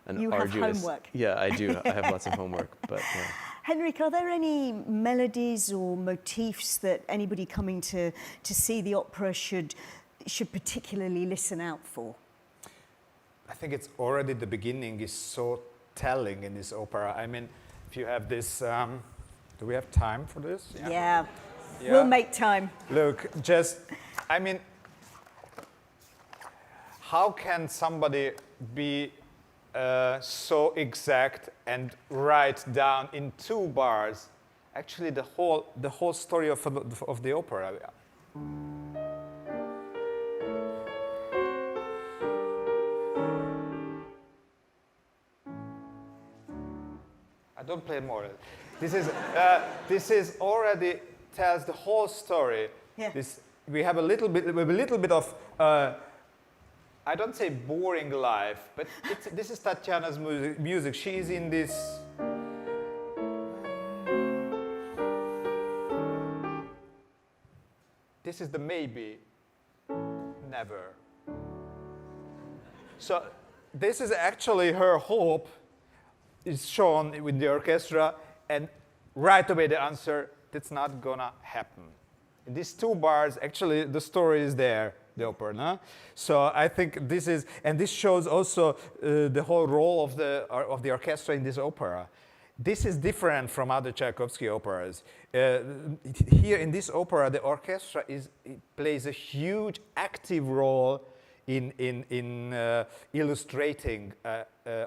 an arduous. You have homework. Yeah, I do. I have lots of homework, but yeah. Henrik, are there any melodies or motifs that anybody coming to see the opera should particularly listen out for? I think it's already the beginning is so telling in this opera. I mean, if you have this, do we have time for this? Yeah. We'll make time. Look, I mean, how can somebody be so exact and write down in 2 bars actually the whole story of the opera? I don't play more. This is already tells the whole story. Yeah. We have a little bit of I don't say boring life, but this is Tatiana's music. She is in this. This is the maybe, never. So this is actually her hope is shown with the orchestra, and right away the answer, that's not gonna happen. In these 2 bars, actually the story is there, the opera. No? So I think this is, and this shows also the whole role of the orchestra in this opera. This is different from other Tchaikovsky operas. Here in this opera, the orchestra plays a huge active role in illustrating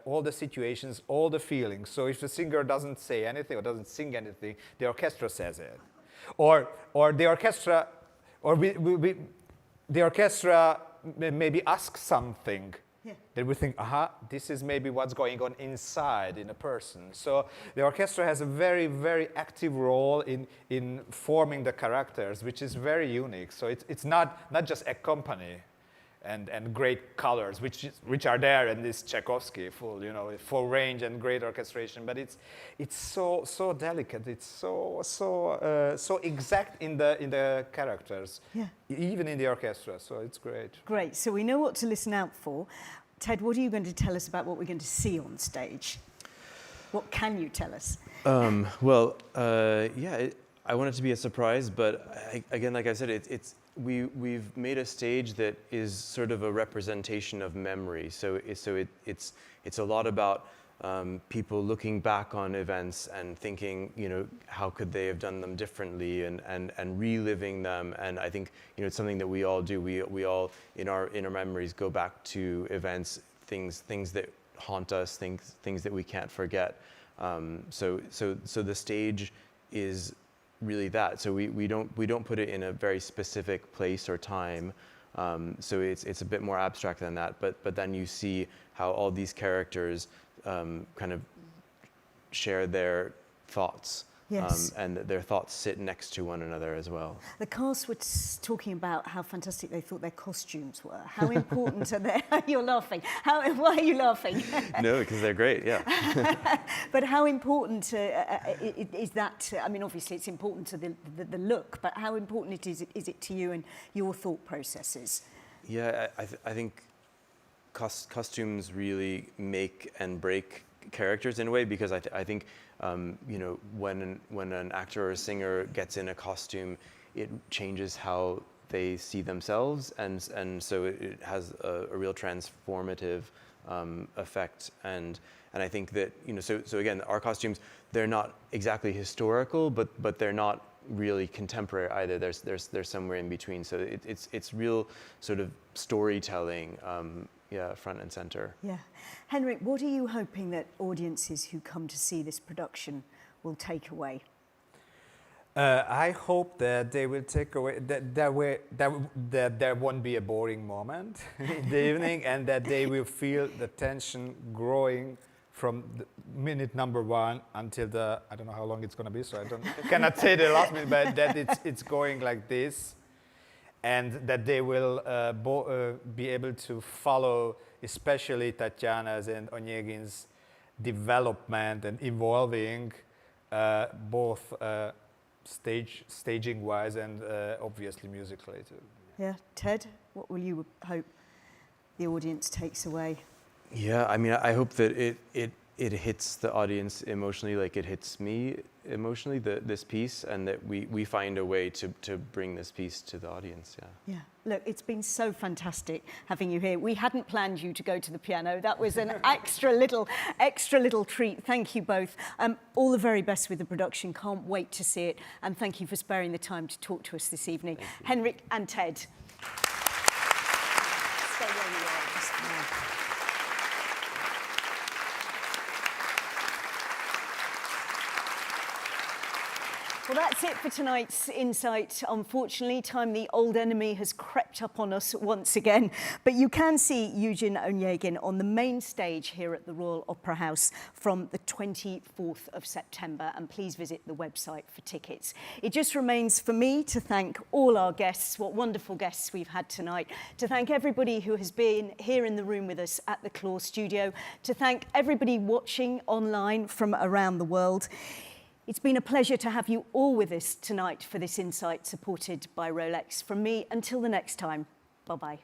all the situations, all the feelings. So if the singer doesn't say anything or doesn't sing anything, the orchestra says it, or the orchestra, or the orchestra maybe asks something. Yeah. Then we think, aha, this is maybe what's going on inside in a person. So the orchestra has a very, very active role in forming the characters, which is very unique. So it's not just accompany and great colors, which are there in this Tchaikovsky, full range and great orchestration. But it's so delicate. It's so exact in the characters, yeah. Even in the orchestra. So it's great. Great. So we know what to listen out for. Ted, what are you going to tell us about what we're going to see on stage? What can you tell us? Well, yeah, I want it to be a surprise, but again, like I said, we've made a stage that is sort of a representation of memory. So it's a lot about people looking back on events and thinking, you know, how could they have done them differently, and reliving them. And I think, you know, it's something that we all do. We all, in our memories, go back to events, things that haunt us, things that we can't forget. So the stage is really that. So we don't put it in a very specific place or time. So it's a bit more abstract than that. But then you see how all these characters kind of share their thoughts. Yes. And their thoughts sit next to one another as well. The cast were talking about how fantastic they thought their costumes were. How important are they? You're laughing. Why are you laughing? No, because they're great, yeah. But how important is that? I mean, obviously it's important to the look, but how important is it to you and your thought processes? Yeah, I think costumes really make and break characters in a way, because I think you know, when an actor or a singer gets in a costume, it changes how they see themselves, and so it has a real transformative effect. And I think that, you know, so again, our costumes, they're not exactly historical, but they're not really contemporary either. There's somewhere in between. So it's real sort of storytelling. Yeah, front and center. Yeah. Henrik, what are you hoping that audiences who come to see this production will take away? I hope that they will take away that there won't be a boring moment in the evening, and that they will feel the tension growing from the minute number 1 until I don't know how long it's going to be, so cannot say the last minute, but that it's going like this. And that they will be able to follow, especially Tatiana's and Onegin's development and evolving, both staging-wise and obviously musically too. Yeah, Ted, what will you hope the audience takes away? Yeah, I mean, I hope that it hits the audience emotionally, like it hits me emotionally, this piece, and that we find a way to bring this piece to the audience. Yeah. Yeah. Look, it's been so fantastic having you here. We hadn't planned you to go to the piano. That was an extra little treat. Thank you both. All the very best with the production. Can't wait to see it. And thank you for sparing the time to talk to us this evening. Henrik and Ted. Stay where you are just now. Well, that's it for tonight's Insight. Unfortunately, time the old enemy has crept up on us once again. But you can see Eugene Onegin on the main stage here at the Royal Opera House from the 24th of September. And please visit the website for tickets. It just remains for me to thank all our guests. What wonderful guests we've had tonight. To thank everybody who has been here in the room with us at the Claw Studio. To thank everybody watching online from around the world. It's been a pleasure to have you all with us tonight for this Insight supported by Rolex. From me, until the next time, bye-bye.